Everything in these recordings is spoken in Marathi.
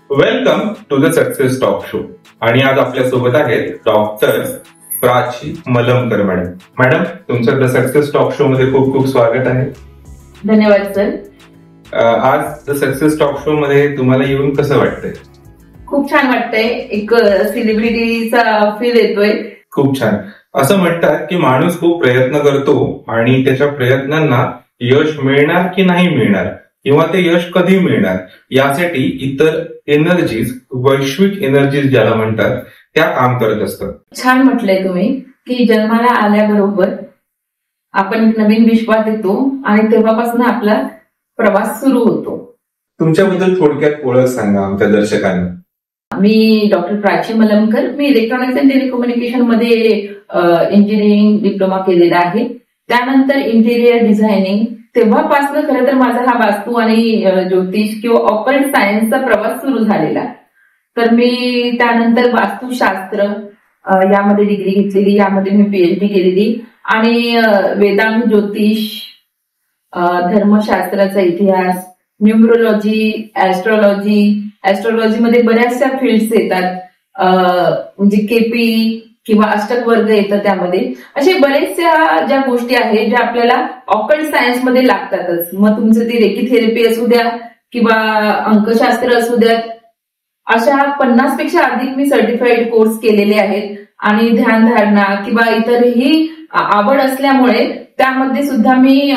Welcome to the success talk show. आणि आज आपल्या सोबत आहेत doctor Prachi Malamkar madam. Madam, तुमचं द सक्सेस टॉक शो मध्ये खूप खूप स्वागत आहे. धन्यवाद सर. आज द सक्सेस टॉक शो मध्ये तुम्हाला येऊन कसं वाटतंय? खूप छान वाटतंय. एक सेलिब्रिटीचा फील येतोय. खूप छान. असं म्हणतात की माणूस खूप प्रयत्न करतो आणि त्याच्या प्रयत्नांना यश मिळणार की नाही मिळणार किंवा ते यश कधी मिळणार यासाठी इतर एनर्जीज, वैश्विक एनर्जीज ज्याला म्हणतात, त्या काम करत असतात. छान म्हटलंय तुम्ही की जन्माला आल्याबरोबर आपण नवीन विश्वात येतो आणि तेव्हापासून आपला प्रवास सुरू होतो. तुमच्याबद्दल थोडक्यात ओळख सांगा आमच्या दर्शकांना. मी डॉक्टर प्राची मलमकर. मी इलेक्ट्रॉनिक्स अँड टेलिकम्युनिकेशन मध्ये इंजिनिअरिंग डिप्लोमा केलेला आहे. त्यानंतर इंटेरियर डिझायनिंग. तेव्हापासून खरं तर माझा हा वास्तू आणि ज्योतिष किंवा ऑकल्ट सायन्सचा प्रवास सुरू झालेला. तर मी त्यानंतर वास्तुशास्त्र यामध्ये डिग्री घेतलेली, यामध्ये मी PhD केलेली आणि वेदांग, ज्योतिष, धर्मशास्त्राचा इतिहास, न्यूमरोलॉजी, ऍस्ट्रॉलॉजी मध्ये बऱ्याचशा फील्ड्स येतात. म्हणजे KP किंवा अष्टक वर्ग येतं त्यामध्ये. असे बरेचशा ज्या गोष्टी आहेत ज्या आपल्याला ऑकल्ट सायन्स मध्ये लागतातच. मग तुमचं ती रेकी थेरपी असू द्या किंवा अंकशास्त्र असू द्या, अशा 50 पेक्षा अधिक मी सर्टिफाईड कोर्स केलेले आहेत. आणि ध्यानधारणा किंवा इतरही आवड असल्यामुळे त्यामध्ये सुद्धा मी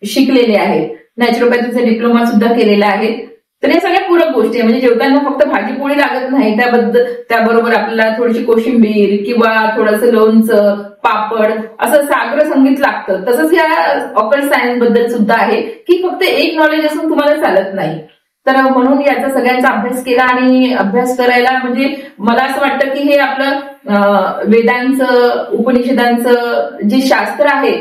शिकलेले आहे. नॅचरोपॅथीचा डिप्लोमा सुद्धा केलेला आहे. तर या सगळ्या पूरक गोष्टी आहे. म्हणजे जेवताना फक्त भाजी पोळी लागत नाही, त्याबरोबर आपल्याला थोडीशी कोशिंबीर किंवा थोडंसं लोणचं, पापड, असं सागर संगीत लागतं. तसंच या ऑकल्ट सायन्स बद्दल सुद्धा आहे की फक्त एक नॉलेज असून तुम्हाला चालत नाही. तर म्हणून याचा सगळ्यांचा अभ्यास केला आणि अभ्यास करायला म्हणजे मला असं वाटतं की हे आपलं वेदांचं, उपनिषदांचं जे शास्त्र आहे,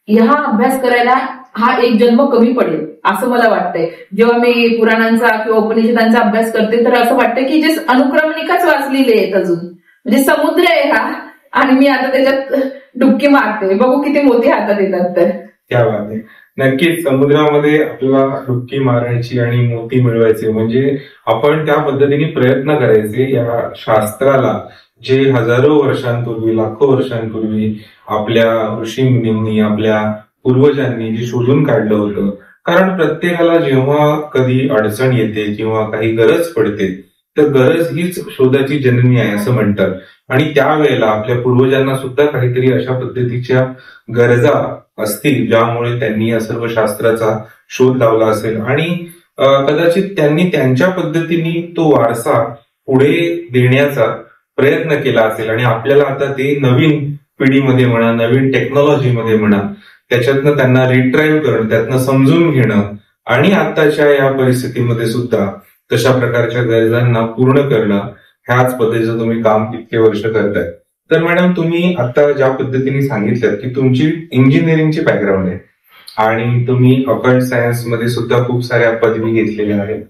ह्या अभ्यास करायला हा एक जन्म कमी पडेल असं मला वाटतंय. जेव्हा मी पुराणांचा किंवा उपनिषदांचा अभ्यास करते तर असं वाटतं की जे अनुक्रमणिकाच वाचलेले आहेत अजून. म्हणजे समुद्र आहे हा आणि मी आता त्याच्यात डुबकी मारते. बघू किती मोती हातात येतात. तर क्या बात आहे. नक्कीच समुद्रामध्ये आपल्याला डुबकी मारायची आणि मोती मिळवायचे म्हणजे आपण त्या पद्धतीने प्रयत्न करायचे. या शास्त्राला जे हजारो वर्षांपूर्वी, लाखो वर्षांपूर्वी आपल्या ऋषीमुनींनी, आपल्या पूर्वजांनी जे शोधून काढलं होतं. कारण प्रत्येकाला जेव्हा कधी अडचण येते किंवा काही गरज पडते तर गरज हीच शोधाची जननी आहे असं म्हणतात. आणि त्यावेळेला आपल्या पूर्वजांना सुद्धा काहीतरी अशा पद्धतीच्या गरजा असतील ज्यामुळे त्यांनी या सर्व शास्त्राचा शोध लावला असेल आणि कदाचित त्यांनी त्यांच्या पद्धतीने तो वारसा पुढे देण्याचा प्रयत्न केला असेल. आणि आपल्याला आता ते नवीन पिढीमध्ये म्हणा, नवीन टेक्नॉलॉजीमध्ये म्हणा, त्याच्यातनं त्यांना रिट्राईव्ह करणं, त्यातनं समजून घेणं आणि आताच्या या परिस्थितीमध्ये सुद्धा तशा प्रकारच्या गरजांना पूर्ण करणं, ह्याच पद्धतीचं तुम्ही काम इतके वर्ष करताय. तर मॅडम, तुम्ही आता ज्या पद्धतीने सांगितलं की तुमची इंजिनिअरिंगची बॅकग्राऊंड आहे आणि तुम्ही ऑकल्ट सायन्स मध्ये सुद्धा खूप साऱ्या पदवी घेतलेल्या आहेत.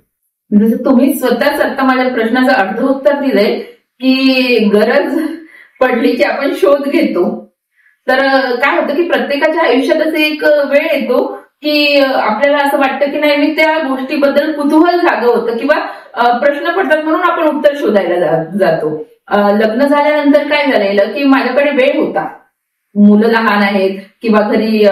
जसं तुम्ही स्वतःच आता माझ्या प्रश्नाचं अर्ध उत्तर दिलंय की गरज पडली की आपण शोध घेतो. तर काय होतं की प्रत्येकाच्या आयुष्यात असं एक वेळ येतो की आपल्याला असं वाटतं की नाही, मी त्या गोष्टीबद्दल कुतूहल जागं होतं किंवा प्रश्न पडतात म्हणून आपण उत्तर शोधायला जातो. लग्न झाल्यानंतर काय झालेलं की माझ्याकडे वेळ होता, मुलं लहान आहेत किंवा घरी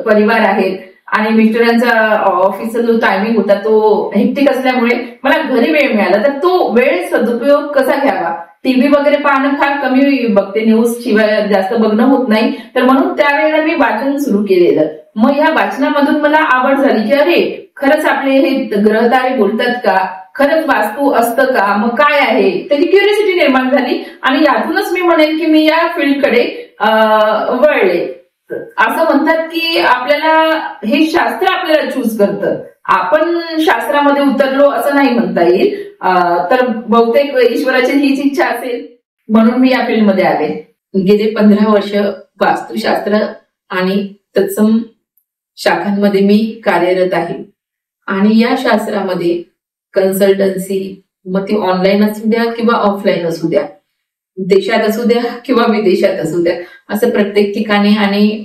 परिवार आहेत आणि मिस्टरांचा ऑफिसचा जो टायमिंग होता तो हेक्टिक असल्यामुळे मला घरी वेळ मिळाला. तर तो वेळ सदुपयोग कसा घ्यावा, टीव्ही वगैरे पाहणं फार कमी बघते, न्यूज शिवाय जास्त बघणं होत नाही. तर म्हणून त्यावेळेला मी वाचन सुरू केलेलं. मग ह्या वाचनामधून मला आवड झाली की अरे खरंच आपले हे ग्रहतारे बोलतात का, खरंच वास्तू असतं का, मग काय आहे, त्याची क्युरियोसिटी निर्माण झाली आणि यातूनच मी म्हणेन की मी या फील्डकडे वळले. असं म्हणतात की आपल्याला हे शास्त्र आपल्याला चूज करतं, आपण शास्त्रामध्ये उतरलो असं नाही म्हणता येईल. तर बहुतेक ईश्वराची हीच इच्छा असेल म्हणून मी या फील्डमध्ये आले. गेले 15 वर्ष वास्तुशास्त्र आणि तत्सम शाखांमध्ये मी कार्यरत आहे. आणि या शास्त्रामध्ये कन्सल्टन्सी, मग ती ऑनलाईन असू द्या किंवा ऑफलाईन असू द्या, देशात असू द्या किंवा विदेशात असू द्या, असं प्रत्येक ठिकाणी, आणि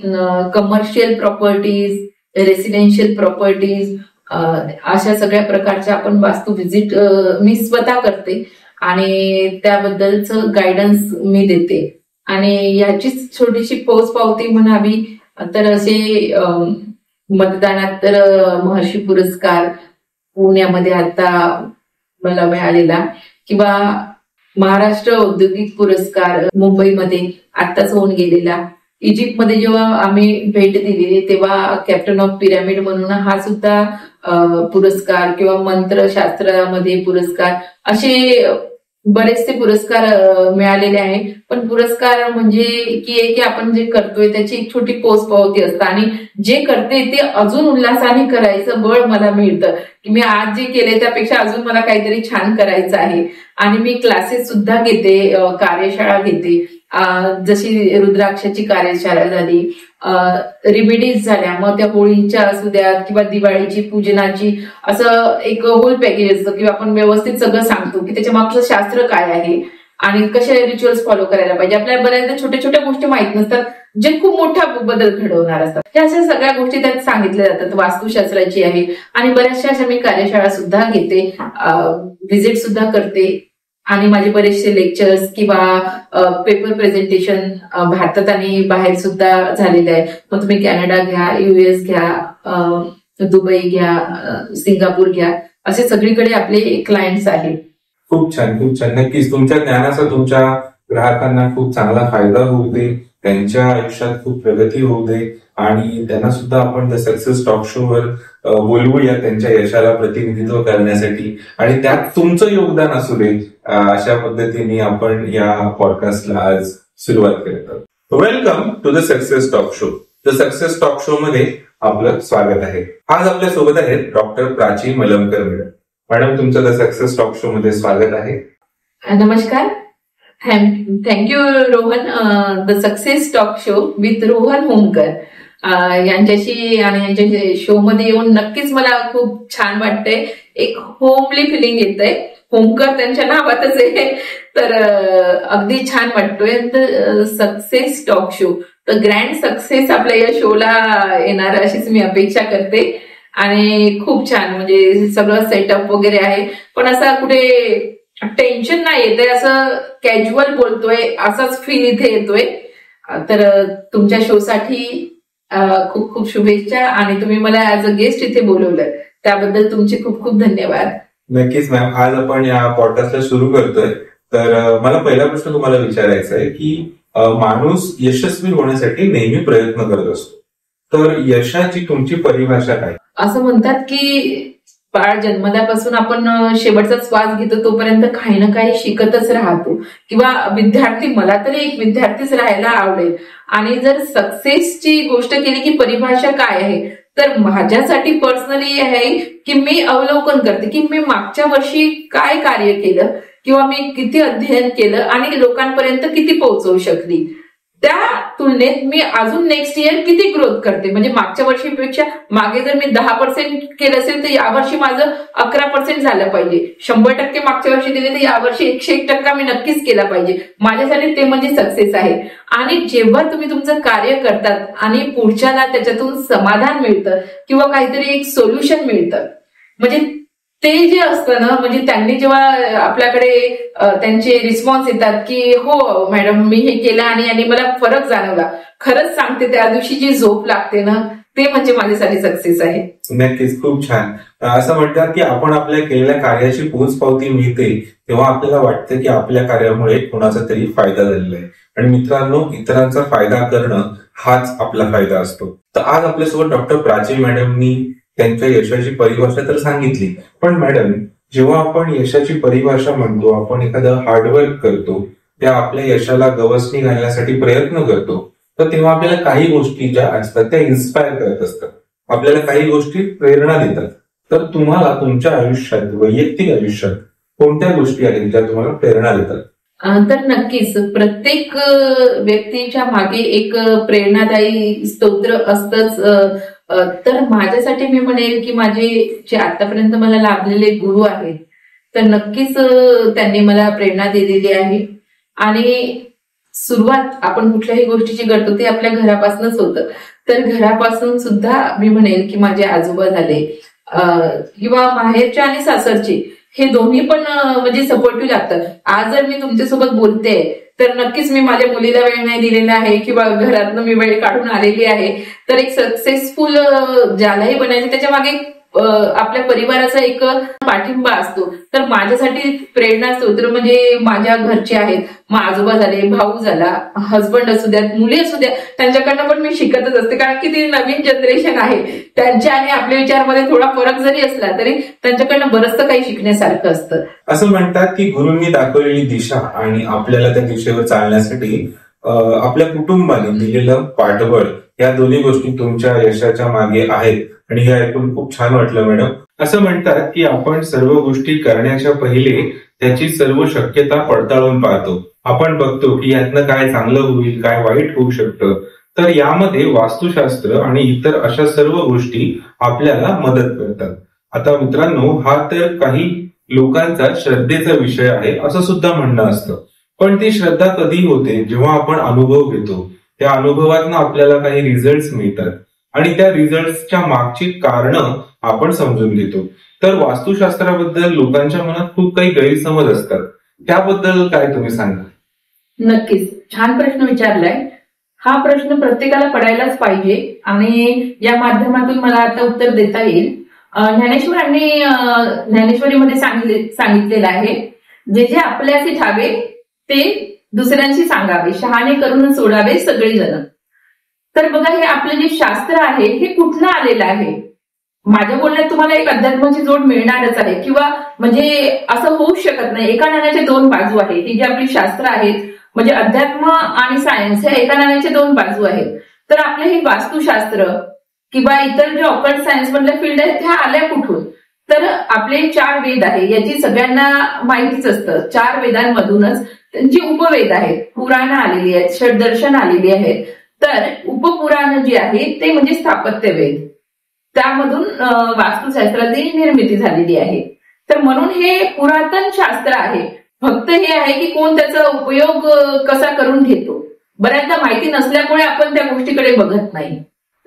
कमर्शियल प्रॉपर्टीज, रेसिडेन्शियल प्रॉपर्टीज, अशा सगळ्या प्रकारच्या आपण वास्तू व्हिजिट मी स्वतः करते आणि त्याबद्दलचं गायडन्स मी देते. आणि याचीच छोटीशी पोचपावती म्हणावी तर असे मतदानात तर महर्षी पुरस्कार पुण्यामध्ये आता मला मिळालेला, किंवा महाराष्ट्र औद्योगिक पुरस्कार मुंबईमध्ये आत्ताच होऊन गेलेला, इजिप्तमध्ये जेव्हा आम्ही भेट दिलेली तेव्हा कॅप्टन ऑफ पिरॅमिड म्हणून हा सुद्धा पुरस्कार, किंवा मंत्रशास्त्रामध्ये पुरस्कार, असे बरेचसे पुरस्कार मिळालेले आहे. पण पुरस्कार म्हणजे की आपण जे करतोय त्याची एक छोटी पोचपावती असतं आणि जे करते ते अजून उल्हासाने करायचं बळ मला मिळतं की मी आज जे केले त्यापेक्षा अजून मला काहीतरी छान करायचं आहे. आणि मी क्लासेस सुद्धा घेते, कार्यशाळा घेते, जशी रुद्राक्षाची कार्यशाळा झाली, रिमेडीज झाल्या, मग त्या होळीच्या असू द्यात किंवा दिवाळीची पूजनाची, असं एक होल पॅकेज असतं किंवा आपण व्यवस्थित सगळं सांगतो की त्याच्या मागचं शास्त्र काय आहे आणि कसे रिच्युअल्स फॉलो करायला पाहिजे. आपल्याला बऱ्याचदा छोट्या छोट्या गोष्टी माहित नसतात जे खूप मोठा बदल घडवणार असतात. ह्या अशा सगळ्या गोष्टी त्यात सांगितल्या जातात. वास्तुशास्त्राची आहे आणि बऱ्याचशा अशा मी कार्यशाळा सुद्धा घेते, व्हिजिट सुद्धा करते आणि माझे बरेचसे लेक्चर्स किंवा पेपर प्रेझेंटेशन भारतात आणि बाहेर सुद्धा झालेले आहे. मग तुम्ही कॅनडा घ्या, US घ्या, दुबई घ्या, सिंगापूर घ्या, असे सगळीकडे आपले क्लायंट्स आहेत. खूप छान, खूप छान. नक्कीच तुमच्या ज्ञानाचा तुमच्या ग्राहकांना खूप चांगला फायदा होऊ दे, त्यांच्या आयुष्यात खूप प्रगती होऊ दे आणि त्यांना सुद्धा आपण द सक्सेस टॉक शो वर बोलवूया त्यांच्या यशाला प्रतिनिधित्व करण्यासाठी आणि त्यात तुमचं योगदान असू दे, अशा पद्धतीने आपण या पॉडकास्टला आज सुरुवात करतो. Welcome to the success talk show. The success talk show मध्ये आपलं स्वागत आहे. आज आपल्या सोबत आहेत doctor Prachi Malamkar madam. Madam, तुमचं द सक्सेस टॉक शो मध्ये स्वागत आहे. नमस्कार. Thank you Rohan. The success talk show with Rohan Homkar यांच्याशी आणि यांच्या शो मध्ये येऊन नक्कीच मला खूप छान वाटतंय. एक होमली फिलिंग येतंय. होमकर त्यांच्या नावातच आहे तर अगदी छान वाटतोय. सक्सेस टॉक शो, तर ग्रँड सक्सेस आपल्या या शोला येणार अशीच मी अपेक्षा करते. आणि खूप छान म्हणजे सगळं सेटअप वगैरे आहे, पण असा कुठे टेन्शन नाही येते, असं कॅज्युअल बोलतोय असाच फील इथे येतोय. तर तुमच्या शो साठी खूप खूप शुभेच्छा आणि तुम्ही मला ऍज अ गेस्ट इथे बोलवलं त्याबद्दल तुमचे खूप खूप धन्यवाद. नक्कीच मॅम. आज आपण या पॉडकास्टला सुरू करतोय तर मला पहिला प्रश्न तुम्हाला विचारायचा आहे की माणूस यशस्वी होण्यासाठी नेहमी प्रयत्न करत असतो, तर यशाची तुमची परिभाषा काय? असं म्हणतात की बाळ जन्मल्यापासून आपण शेवटचा श्वास घेतो तोपर्यंत काही ना काही शिकतच राहतो, किंवा विद्यार्थी, मला तरी एक विद्यार्थीच राहायला आवडेल. आणि जर सक्सेसची गोष्ट केली की परिभाषा काय आहे, तर माझ्यासाठी पर्सनली आहे की मी अवलोकन करते की मी मागच्या वर्षी काय कार्य केलं किंवा मी किती अध्ययन केलं आणि लोकांपर्यंत किती पोहोचवू शकली. त्या तुलनेत मी अजून नेक्स्ट इयर किती ग्रोथ करते. म्हणजे मागच्या वर्षीपेक्षा मागे जर मी 10% केलं असेल तर यावर्षी माझं 11% झालं पाहिजे. 100% मागच्या वर्षी दिले तर यावर्षी 101% मी नक्कीच केला पाहिजे. माझ्यासाठी ते म्हणजे सक्सेस आहे. आणि जेव्हा तुम्ही तुमचं कार्य करतात आणि पुढच्याला त्याच्यातून समाधान मिळतं किंवा काहीतरी एक सोल्युशन मिळतं, म्हणजे ते जे असतं ना, म्हणजे त्यांनी जेव्हा आपल्याकडे त्यांचे रिस्पॉन्स येतात की हो मॅडम मी हे केलं आणि यांनी मला फरक जाणवला, खरंच सांगते त्या दिवशी जी झोप लागते ना, ते म्हणजे माझ्यासाठी सक्सेस आहे. नक्कीच, खूप छान. असं म्हणतात की आपण आपल्या केलेल्या कार्याची पोचपावती मिळते तेव्हा आपल्याला वाटतं की आपल्या कार्यामुळे कोणाचा तरी फायदा झालेला आहे. आणि मित्रांनो, इतरांचा फायदा करणं हाच आपला फायदा असतो. तर आज आपल्यासोबत डॉक्टर प्राची मॅडमनी त्यांच्या यशाची परिभाषा तर सांगितली, पण मॅडम जेव्हा आपण यशाची परिभाषा म्हणतो, आपण एखादं हार्डवर्क करतो, त्या आपल्या यशाला गवसणी घालण्यासाठी प्रयत्न करतो, तर तेव्हा आपल्याला काही गोष्टी ज्या असतात त्या इन्स्पायर करत असतात, आपल्याला काही गोष्टी प्रेरणा देतात. तर तुम्हाला तुमच्या आयुष्यात, वैयक्तिक आयुष्यात कोणत्या गोष्टी आहेत ज्या तुम्हाला प्रेरणा देतात? तर नक्कीच प्रत्येक व्यक्तीच्या मागे एक प्रेरणादायी स्तोत्र असतंच. तर माझ्यासाठी मी म्हणेल की माझे जे आतापर्यंत मला लाभलेले गुरु आहेत तर नक्कीच त्यांनी मला प्रेरणा दिलेली आहे. आणि सुरुवात आपण कुठल्याही गोष्टीची करतो ते आपल्या घरापासूनच होतं. तर घरापासून सुद्धा मी म्हणेल की माझे आजोबा झाले, किंवा माहेरच्या आणि सासरची हे दोन्ही पण म्हणजे सपोर्टिव्ह लागतात. आज जर मी तुमच्यासोबत बोलते तर नक्कीच मी माझ्या मुलीला वेळ नाही दिलेला आहे किंवा घरातनं मी वेळ काढून आलेली आहे. तर एक सक्सेसफुल ज्यालाही बनायचं त्याच्या मागे आपल्या परिवाराचा एक पाठिंबा असतो. तर माझ्यासाठी प्रेरणा स्त्रोत म्हणजे माझ्या घरचे आहेत, मग आजोबा झाले, भाऊ झाला, हसबंड असू द्यात, मुली असू द्या, त्यांच्याकडनं पण मी शिकतच असते. कारण की ती नवीन जनरेशन आहे, त्यांच्या आणि आपल्या विचारमध्ये थोडा फरक जरी असला तरी त्यांच्याकडनं बरंचसं काही शिकण्यासारखं असतं. असं म्हणतात की गुरूंनी दाखवलेली दिशा आणि आपल्याला त्या दिशेवर चालण्यासाठी आपल्या कुटुंबाने दिलेलं पाठबळ या दोन्ही गोष्टी तुमच्या यशाच्या मागे आहेत आणि हे ऐकून खूप छान वाटलं मॅडम. असं म्हणतात की आपण सर्व गोष्टी करण्याच्या पहिले त्याची सर्व शक्यता पडताळून पाहतो. आपण बघतो की यातनं काय चांगलं होईल, काय वाईट होऊ शकतं. तर यामध्ये वास्तुशास्त्र आणि इतर अशा सर्व गोष्टी आपल्याला मदत करतात. आता मित्रांनो, हा तर काही लोकांचा श्रद्धेचा विषय आहे असं सुद्धा म्हणणं असतं. पण ती श्रद्धा कधी होते जेव्हा आपण अनुभव घेतो. त्या अनुभवातनं आपल्याला काही रिझल्ट मिळतात आणि त्या रिझल्टच्या मागची कारणं आपण समजून घेतो. तर वास्तुशास्त्राबद्दल लोकांच्या मनात खूप काही गैरसमज असतात. त्याबद्दल काय तुम्ही सांगा? नक्कीच, छान प्रश्न विचारलाय. हा प्रश्न प्रत्येकाला पडायलाच पाहिजे आणि या माध्यमातून मला आता उत्तर देता येईल. ज्ञानेश्वरांनी ज्ञानेश्वरीमध्ये सांगितलेलं आहे, जे जे आपल्याशी ठावे ते दुसऱ्यांशी सांगावे, शहाणे करून सोडावे सगळे जण. तर बघा, हे आपलं जे शास्त्र आहे हे कुठलं आलेलं आहे? माझ्या बोलण्यात तुम्हाला एक अध्यात्माची जोड मिळणारच आहे, किंवा म्हणजे असं होऊच शकत नाही. एका नाण्याच्या दोन बाजू आहेत. ही जी आपली शास्त्र आहेत म्हणजे अध्यात्म आणि सायन्स ह्या एका नाण्याच्या दोन बाजू आहेत. तर आपले हे वास्तुशास्त्र किंवा इतर जे ऑकल्ट सायन्स मधल्या फील्ड आहेत ह्या आल्या कुठून? तर आपले 4 वेद आहे, याची सगळ्यांना माहितीच असतं. 4 वेदांमधूनच त्यांची उपवेद आहेत, पुराणं आलेली आहेत, षडदर्शन आलेली आहेत. तर उपपुराण जे आहे ते म्हणजे स्थापत्य वेद, त्यामधून वास्तुशास्त्राची निर्मिती झालेली आहे. तर म्हणून हे पुरातन शास्त्र आहे. फक्त हे आहे की कोण त्याचा उपयोग कसा करून घेतो. बऱ्याचदा माहिती नसल्यामुळे आपण त्या गोष्टीकडे बघत नाही.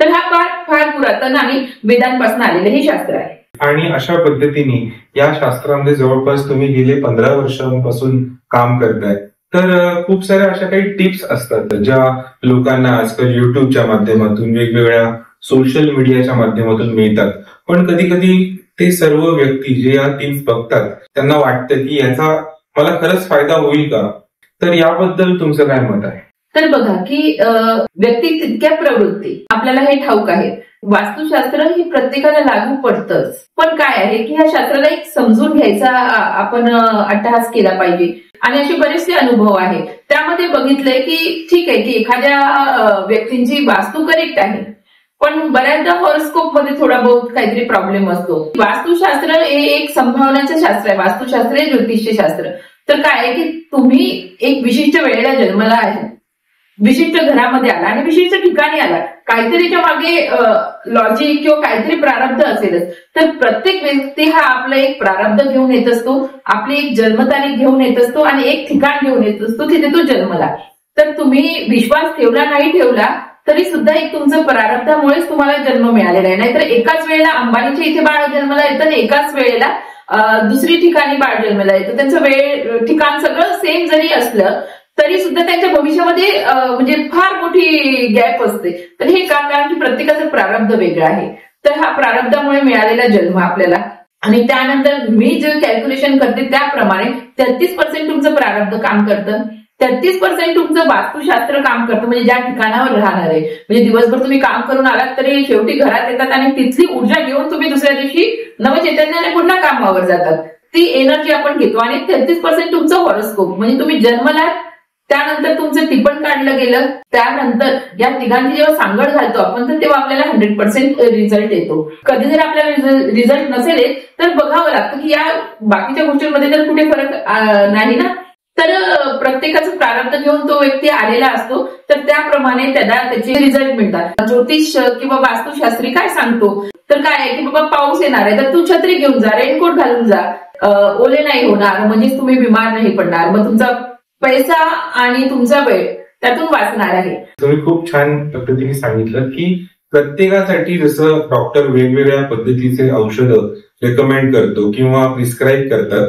तर हा फार पुरातन आणि वेदांपासून आलेलं हे शास्त्र आहे. आणि अशा पद्धतीने या शास्त्रामध्ये जवळपास तुम्ही गेले 15 वर्षांपासून काम करताय. तर खूप साऱ्या अशा काही टिप्स असतात ज्या लोकांना आजकाल युट्यूबच्या माध्यमातून, वेगवेगळ्या सोशल मीडियाच्या माध्यमातून मिळतात. पण कधी कधी ते सर्व व्यक्ती जे या टिप्स बघतात त्यांना वाटतं की याचा मला खरंच फायदा होईल का? तर याबद्दल तुमचं काय मत आहे? तर बघा की व्यक्ती तितक्या प्रवृत्ती आपल्याला हे ठाऊक आहे. वास्तुशास्त्र ही प्रत्येकाला लागू पडतंच. पण काय आहे की ह्या शास्त्राला एक समजून घ्यायचा आपण अट्टहास केला पाहिजे. आणि असे बरेचसे अनुभव आहेत. त्यामध्ये बघितलंय की ठीक आहे की एखाद्या व्यक्तींची वास्तू करेक्ट आहे, पण बऱ्याचदा हॉरोस्कोप मध्ये थोडा बहुत काहीतरी प्रॉब्लेम असतो. वास्तुशास्त्र हे एक संभावनाचं शास्त्र आहे. वास्तुशास्त्र हे ज्योतिष्य शास्त्र. तर काय आहे की तुम्ही एक विशिष्ट वेळेला जन्मला आहे, विशिष्ट घरामध्ये आला आणि विशिष्ट ठिकाणी आला, काहीतरीच्या मागे लॉजिक किंवा काहीतरी प्रारब्ध असेलच. तर प्रत्येक व्यक्ती हा आपला एक प्रारब्ध घेऊन येत असतो, आपली एक जन्मतारीख घेऊन येत असतो आणि एक ठिकाण घेऊन येत असतो, तिथे तो जन्मला. तर तुम्ही विश्वास ठेवला नाही ठेवला तरी सुद्धा एक तुमचं प्रारब्धामुळेच तुम्हाला जन्म मिळालेला आहे. नाहीतर एकाच वेळेला अंबानीच्या इथे बाळ जन्माला येतं आणि एकाच वेळेला दुसरी ठिकाणी बाळ जन्माला येतं. त्यांचं वेळ ठिकाण सगळं सेम जरी असलं तरी सुद्धा त्यांच्या भविष्यामध्ये म्हणजे फार मोठी गॅप असते. तर हे का? कारण की प्रत्येकाचं प्रारब्ध वेगळं आहे. तर हा प्रारब्धामुळे मिळालेला जन्म आपल्याला, आणि त्यानंतर मी जे कॅल्क्युलेशन करते त्याप्रमाणे 33% तुमचं प्रारब्ध काम करतं, 33% तुमचं वास्तुशास्त्र काम करतं. म्हणजे ज्या ठिकाणावर राहणार आहे, म्हणजे दिवसभर तुम्ही काम करून आलात तरी शेवटी घरात येतात आणि तिथली ऊर्जा घेऊन तुम्ही दुसऱ्या दिवशी नवचैतन्याने पुन्हा कामावर जातात. ती एनर्जी आपण घेतो. आणि 33% तुमचं हॉरोस्कोप, म्हणजे तुम्ही जन्मलात त्यानंतर तुमचं टिपण काढलं गेलं, त्यानंतर या तिघांची जेव्हा सांगड घालतो आपण तर तेव्हा आपल्याला 100% रिझल्ट येतो. कधी जर आपल्याला रिझल्ट नसेल तर बघावं लागतं की या बाकीच्या गोष्टींमध्ये तर कुठे फरक नाही ना. तर प्रत्येकाचं प्रारब्ध घेऊन तो व्यक्ती आलेला असतो. तर त्याप्रमाणे त्याला त्याचे रिझल्ट मिळतात. ज्योतिष किंवा वास्तुशास्त्री काय सांगतो तर काय आहे की बाबा पाऊस येणार आहे तर तू छत्री घेऊन जा, रेनकोट घालून जा, ओले नाही होणार, म्हणजेच तुम्ही बिमार नाही पडणार, मग तुमचा पैसा आणि तुमचा वेळ त्यातून वाचणार आहे. तुम्ही खूप छान पद्धतीने सांगितलं की प्रत्येकासाठी जसं डॉक्टर वेगवेगळ्या पद्धतीचे औषधं रेकमेंड करतो किंवा प्रिस्क्राईब करतात,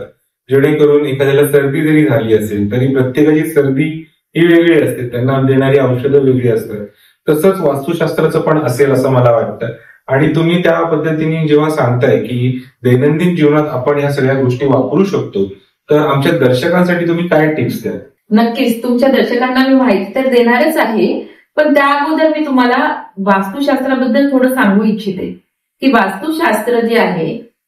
जेणेकरून एखाद्याला सर्दी जरी झाली असेल तरी प्रत्येकाची सर्दी ही वेगळी असते, त्यांना देणारी औषधं वेगळी असतात. तसंच वास्तुशास्त्राचं पण असेल असं मला वाटतं. आणि तुम्ही त्या पद्धतीने जेव्हा सांगताय की दैनंदिन जीवनात आपण या सगळ्या गोष्टी वापरू शकतो, तर आमच्या दर्शकांसाठी तुम्ही काय टिप्स द्याल? नक्कीच तुमच्या दर्शकांना मी माहिती तर देणारच आहे, पण त्या अगोदर मी तुम्हाला वास्तुशास्त्राबद्दल थोडं सांगू इच्छिते की वास्तुशास्त्र जे आहे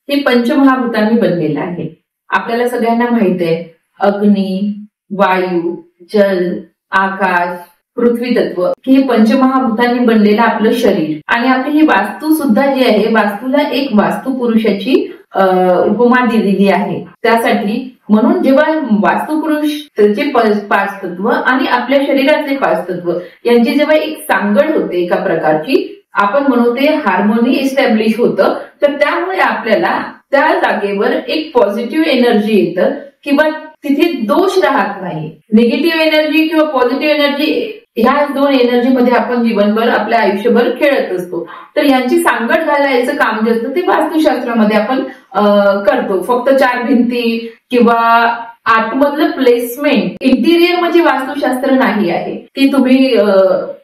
हे पंचमहाभूतांनी बनलेलं आहे. आपल्याला सगळ्यांना माहित आहे, अग्नी, वायू, जल, आकाश, पृथ्वी तत्व हे पंचमहाभूतांनी बनलेलं आपलं शरीर. आणि आपली ही वास्तू सुद्धा जी आहे, वास्तूला एक वास्तू पुरुषाची उपमा दिलेली आहे. त्यासाठी म्हणून जेव्हा वास्तुपुरुष त्याचे 5 तत्व आणि आपल्या शरीरातले 5 तत्व यांची जेव्हा एक सांगड होते एका प्रकारची, आपण म्हणू ते हार्मोनी इस्टॅब्लिश होतं, तर त्यामुळे आपल्याला त्या जागेवर एक पॉझिटिव्ह एनर्जी येतं किंवा तिथे दोष राहत नाही. निगेटिव्ह एनर्जी किंवा पॉझिटिव्ह एनर्जी ह्या 2 एनर्जीमध्ये आपण जीवनभर आपल्या आयुष्यभर खेळत असतो. तर यांची सांगड घालायचं काम जे असतं ते वास्तुशास्त्रामध्ये आपण करतो. फक्त 4 भिंती किंवा आतमधलं प्लेसमेंट, इंटिरियर म्हणजे वास्तुशास्त्र नाही आहे की तुम्ही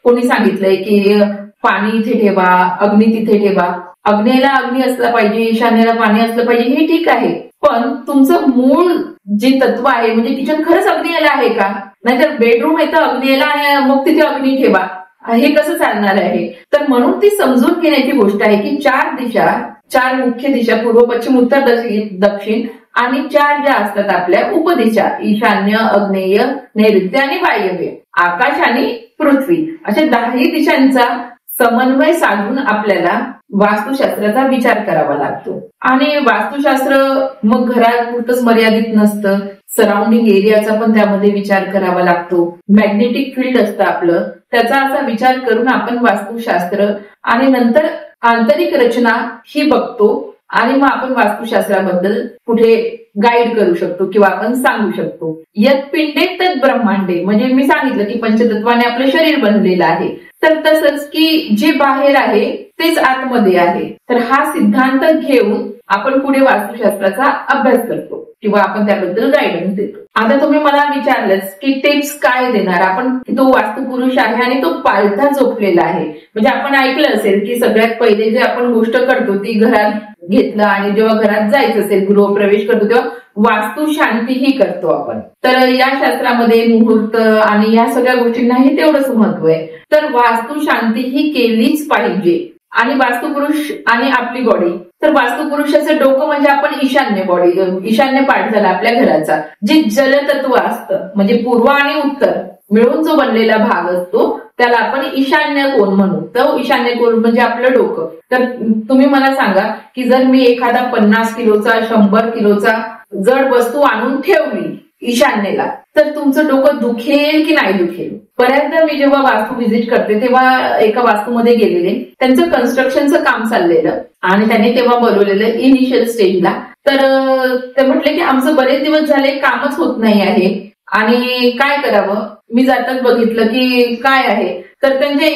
कोणी सांगितलंय की पाणी इथे ठेवा, अग्नी तिथे ठेवा. अग्नेला अग्नी असला पाहिजे, ईशान्येला पाणी असलं पाहिजे, हे ठीक आहे, पण तुमचं मूळ जे तत्व आहे म्हणजे किचन खरंच अग्नियाला आहे का? नाहीतर बेडरूम येतं अग्नियाला आणि मग तिथे अग्नी ठेवा, हे कसं चालणार आहे? तर म्हणून ती समजून घेण्याची गोष्ट आहे की 4 मुख्य दिशा, पूर्व, पश्चिम, उत्तर, दक्षिण आणि 4 ज्या असतात आपल्या उपदिशा, ईशान्य, आग्नेय, नैऋत्य आणि वायव्य, आकाश आणि पृथ्वी, अशा 10 दिशांचा समन्वय साधून आपल्याला वास्तुशास्त्राचा विचार करावा लागतो. आणि वास्तुशास्त्र मग घरापुरतच मर्यादित नसतं, सराउंडिंग एरियाचा पण त्यामध्ये विचार करावा लागतो. मॅग्नेटिक फील्ड असतं आपलं, त्याचा असा विचार करून आपण वास्तुशास्त्र आणि नंतर आंतरिक रचना ही बघतो आणि मग आपण वास्तुशास्त्राबद्दल कुठे गाईड करू शकतो किंवा आपण सांगू शकतो. यत पिंडे तत् ब्रह्मांडे, म्हणजे मी सांगितलं की पंचतत्वाने आपलं शरीर बनलेलं आहे, तर तसंच की जे बाहेर आहे तेच आतमध्ये आहे. तर हा सिद्धांत घेऊन आपण पुढे वास्तुशास्त्राचा अभ्यास करतो किंवा आपण त्याबद्दल गायडन्स देतो. आता तुम्ही मला विचारलंच की टिप्स काय देणार आपण, की तो वास्तुपुरुष आहे आणि तो पालथा झोपलेला आहे. म्हणजे आपण ऐकलं असेल की सगळ्यात पहिले जे आपण गोष्ट करतो ती घरात घेतलं आणि जेव्हा घरात जायचं असेल, गृहप्रवेश करतो, तेव्हा वास्तू शांतीही करतो आपण. तर या शास्त्रामध्ये मुहूर्त आणि या सगळ्या गोष्टींनाही तेवढंच महत्व आहे. तर वास्तू शांती ही केलीच पाहिजे. आणि वास्तुपुरुष आणि आपली बॉडी, तर वास्तुपुरुषाचं डोकं म्हणजे आपण ईशान्य बॉडी, ईशान्य पार्ट झाला आपल्या घराचा, जे जलतत्व असतं म्हणजे पूर्व आणि उत्तर मिळून जो बनलेला भाग असतो त्याला आपण ईशान्य कोन म्हणू. तर ईशान्य कोन म्हणजे आपलं डोकं. तर तुम्ही मला सांगा की जर मी एखादा 50 किलोचा 100 किलोचा जड वस्तू आणून ठेवली ईशान्येला, तर तुमचं डोकं दुखेल की नाही दुखेल? बऱ्याचदा मी जेव्हा वास्तू व्हिजिट करते तेव्हा एका वास्तूमध्ये गेलेले, त्यांचं कन्स्ट्रक्शनचं काम चाललेलं आणि त्यांनी तेव्हा बोलवलेलं इनिशियल स्टेजला. तर ते म्हटले की आमचं बरेच दिवस झाले कामच होत नाही आहे आणि काय करावं. मी जाताच बघितलं की काय आहे, तर त्यांच्या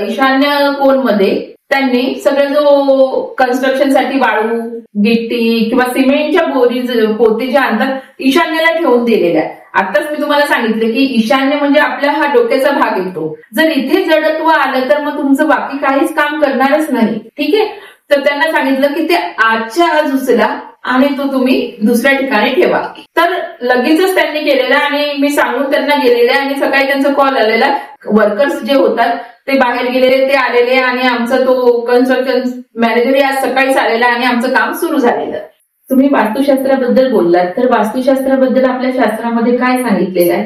ईशान्य कोनमध्ये त्यांनी सगळं जो कन्स्ट्रक्शनसाठी वाळू, गिट्टी किंवा सिमेंटच्या पोते ज्या आणतात ईशान्येला ठेवून दिलेल्या. आताच मी तुम्हाला सांगितलं की ईशान्य म्हणजे आपला हा डोक्याचा भाग येतो. जर इथे जडत्व आलं तर मग तुमचं बाकी काहीच काम करणारच नाही. ठीक आहे, तर त्यांना सांगितलं की ते आजच्या आज उचला आणि तो तुम्ही दुसऱ्या ठिकाणी ठेवा. तर लगेचच त्यांनी केलेला आणि मी सांगून त्यांना गेलेले आणि सकाळी त्यांचा कॉल आलेला. वर्कर्स जे होतात ते बाहेर गेलेले, ते आलेले आणि आमचा तो कन्स्ट्रक्शन मॅनेजर आज सकाळीच आलेला आणि आमचं काम सुरू झालेलं. तुम्ही वास्तुशास्त्राबद्दल बोललात, तर वास्तुशास्त्राबद्दल आपल्या शास्त्रामध्ये काय सांगितलेलं आहे?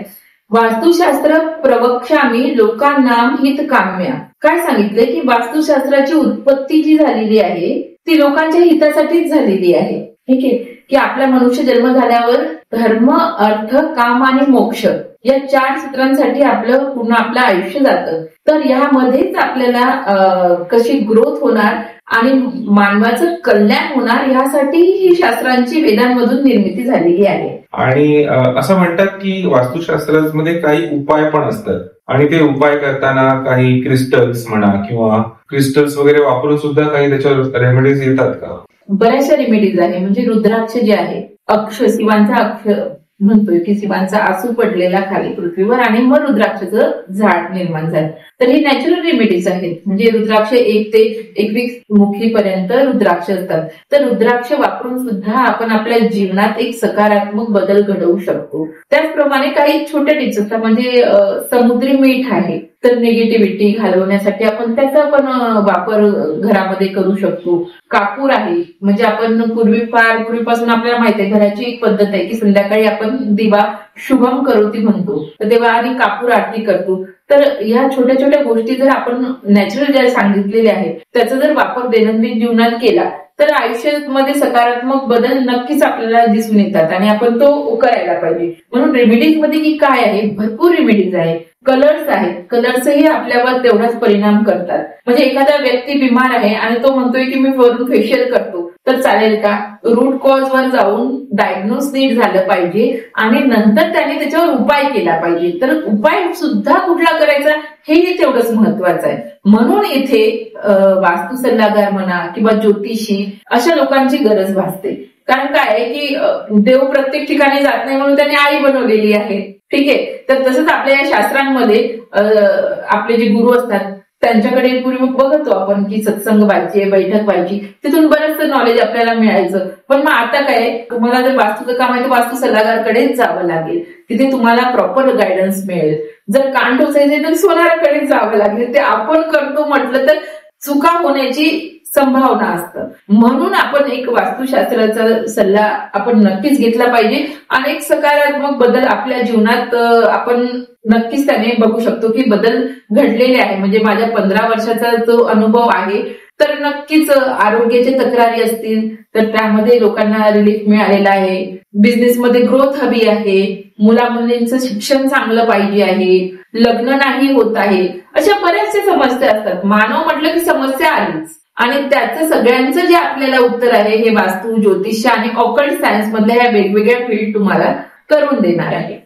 वास्तुशास्त्र प्रवक्ष्यामी लोकांनाम हित काम्या. काय सांगितलंय की वास्तुशास्त्राची उत्पत्ती जी झालेली आहे ती लोकांच्या हितासाठीच झालेली आहे. ठीक आहे, की आपला मनुष्य जन्म झाल्यावर धर्म, अर्थ, काम आणि मोक्ष या 4 सूत्रांसाठी आपलं आयुष्य जातं. तर यामध्येच आपल्याला कशी ग्रोथ होणार आणि मानवाचं कल्याण होणार यासाठी ही शास्त्रांची वेदांमधून निर्मिती झालेली आहे. आणि असं म्हणतात की वास्तुशास्त्रामध्ये काही उपाय पण असतात आणि ते उपाय करताना काही क्रिस्टल्स म्हणा किंवा क्रिस्टल्स वगैरे वापरून सुद्धा काही त्याच्यावर रेमेडीज येतात का? बऱ्याचशा रेमेडीज आहे. म्हणजे रुद्राक्ष जे आहे, शिवांचा अक्ष म्हणतोय की शिवांचा आसू पडलेला खाली पृथ्वीवर आणि मग रुद्राक्षाचं झाड निर्माण झालं. तर हे नॅचरल रेमेडीज आहेत. म्हणजे रुद्राक्ष 1 ते 21 मुखीपर्यंत रुद्राक्ष असतात. तर रुद्राक्ष वापरून सुद्धा आपण आपल्या जीवनात एक सकारात्मक बदल घडवू शकतो. त्याचप्रमाणे काही छोट्या टिप्स असतात. म्हणजे समुद्री मीठ आहे, तर निगेटिव्हिटी घालवण्यासाठी आपण त्याचा पण वापर घरामध्ये करू शकतो. कापूर आहे, म्हणजे आपण पूर्वीपासून आपल्याला माहिती आहे, घराची एक पद्धत आहे की संध्याकाळी आपण दिवा शुभम करोती म्हणतो, तर तेव्हा आधी कापूर आरती करतो. तर या छोट्या छोट्या गोष्टी जर आपण नॅचरल ज्या सांगितलेल्या आहेत त्याचा जर वापर दैनंदिन जीवनात केला तर आयुष्यामध्ये सकारात्मक बदल नक्कीच आपल्याला दिसून येतात आणि आपण तो करायला पाहिजे. म्हणून रेमेडीज मध्ये की काय आहे, भरपूर रेमेडीज आहे. कलर्स आहेत, कलर्सही आपल्यावर तेवढाच परिणाम करतात. म्हणजे एखादा व्यक्ती बिमार आहे आणि तो म्हणतोय की मी वरून फेशियल करतो, तर चालेल का? रूट कॉज वर जाऊन डायग्नोस नीट झालं पाहिजे आणि नंतर त्याने त्याच्यावर उपाय केला पाहिजे. तर उपाय सुद्धा कुठला करायचा हे तेवढंच महत्वाचं आहे. म्हणून इथे वास्तू सल्लागार म्हणा किंवा ज्योतिषी अशा लोकांची गरज भासते. कारण काय आहे की देव प्रत्येक ठिकाणी जात नाही म्हणून त्याने आई बनवलेली आहे. ठीक आहे, तर तसंच आपल्या या शास्त्रांमध्ये आपले जे गुरु असतात त्यांच्याकडे पूर्वी बघतो आपण की सत्संग व्हायचे, बैठक व्हायची, तिथून बरंचसं नॉलेज आपल्याला मिळायचं. पण मग आता काय, तुम्हाला जर वास्तूचं काम आहे तर वास्तू सल्लागारकडेच जावं लागेल. तिथे तुम्हाला प्रॉपर गायडन्स मिळेल. जर कान टोचायचे तर सोनाराकडे जावं लागेल. ते आपण करतो म्हटलं तर चुका होण्याची संभावना असतं. म्हणून आपण एक वास्तुशास्त्राचा सल्ला आपण नक्कीच घेतला पाहिजे आणि एक सकारात्मक बदल आपल्या जीवनात आपण नक्कीच त्याने बघू शकतो की बदल घडलेले आहे. म्हणजे माझ्या 15 वर्षाचा जो अनुभव आहे तर नक्कीच आरोग्याच्या तक्रारी असतील तर त्यामध्ये लोकांना रिलीफ मिळालेला आहे. बिझनेसमध्ये ग्रोथ हवी आहे, मुला मुलींचं शिक्षण चांगलं पाहिजे आहे, लग्न नाही होत आहे, अशा बऱ्याचशा समस्या असतात. मानव म्हटलं की समस्या आलीच आणि त्याचं सगळ्यांचं जे आपल्याला उत्तर आहे हे वास्तू, ज्योतिष आणि ऑकल्ट सायन्स मधल्या ह्या वेगवेगळ्या फील्ड तुम्हाला करून देणार आहे.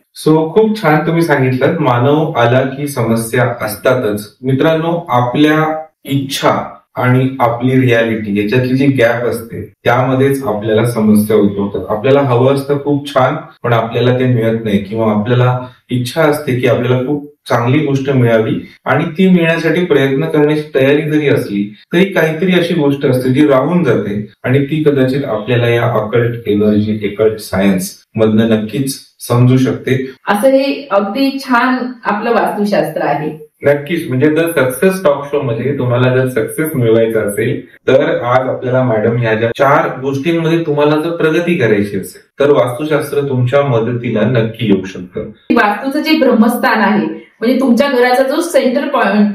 खूप छान तुम्ही सांगितलं. मानव आला की समस्या असतातच. मित्रांनो, आपल्या इच्छा आणि आपली रियालिटी याच्यातली जी गॅप असते त्यामध्येच आपल्याला समस्या उद्भवतात. आपल्याला हवं असतं खूप छान, पण आपल्याला ते मिळत नाही, किंवा आपल्याला इच्छा असते की आपल्याला खूप चांगली गोष्ट मिळावी आणि ती मिळण्यासाठी प्रयत्न करण्याची तयारी जरी असली तरी काहीतरी अशी गोष्ट असते जी राहून जाते आणि ती कदाचित आपल्याला या अकल्ट एनर्जी, एकल्ट सायन्स मधनं नक्कीच समजू शकते. असं हे अगदी छान आपलं वास्तुशास्त्र आहे. नक्कीच. म्हणजे जर सक्सेस टॉक शो मध्ये तुम्हाला जर सक्सेस मिळवायचा असेल तर आज आपल्याला मॅडम ह्या ज्या 4 गोष्टींमध्ये तुम्हाला जर प्रगती करायची असेल तर वास्तुशास्त्र तुमच्या मदतीला नक्की येऊ शकतं. वास्तूचं जे ब्रह्मस्थान आहे म्हणजे तुमच्या घराचा जो सेंटर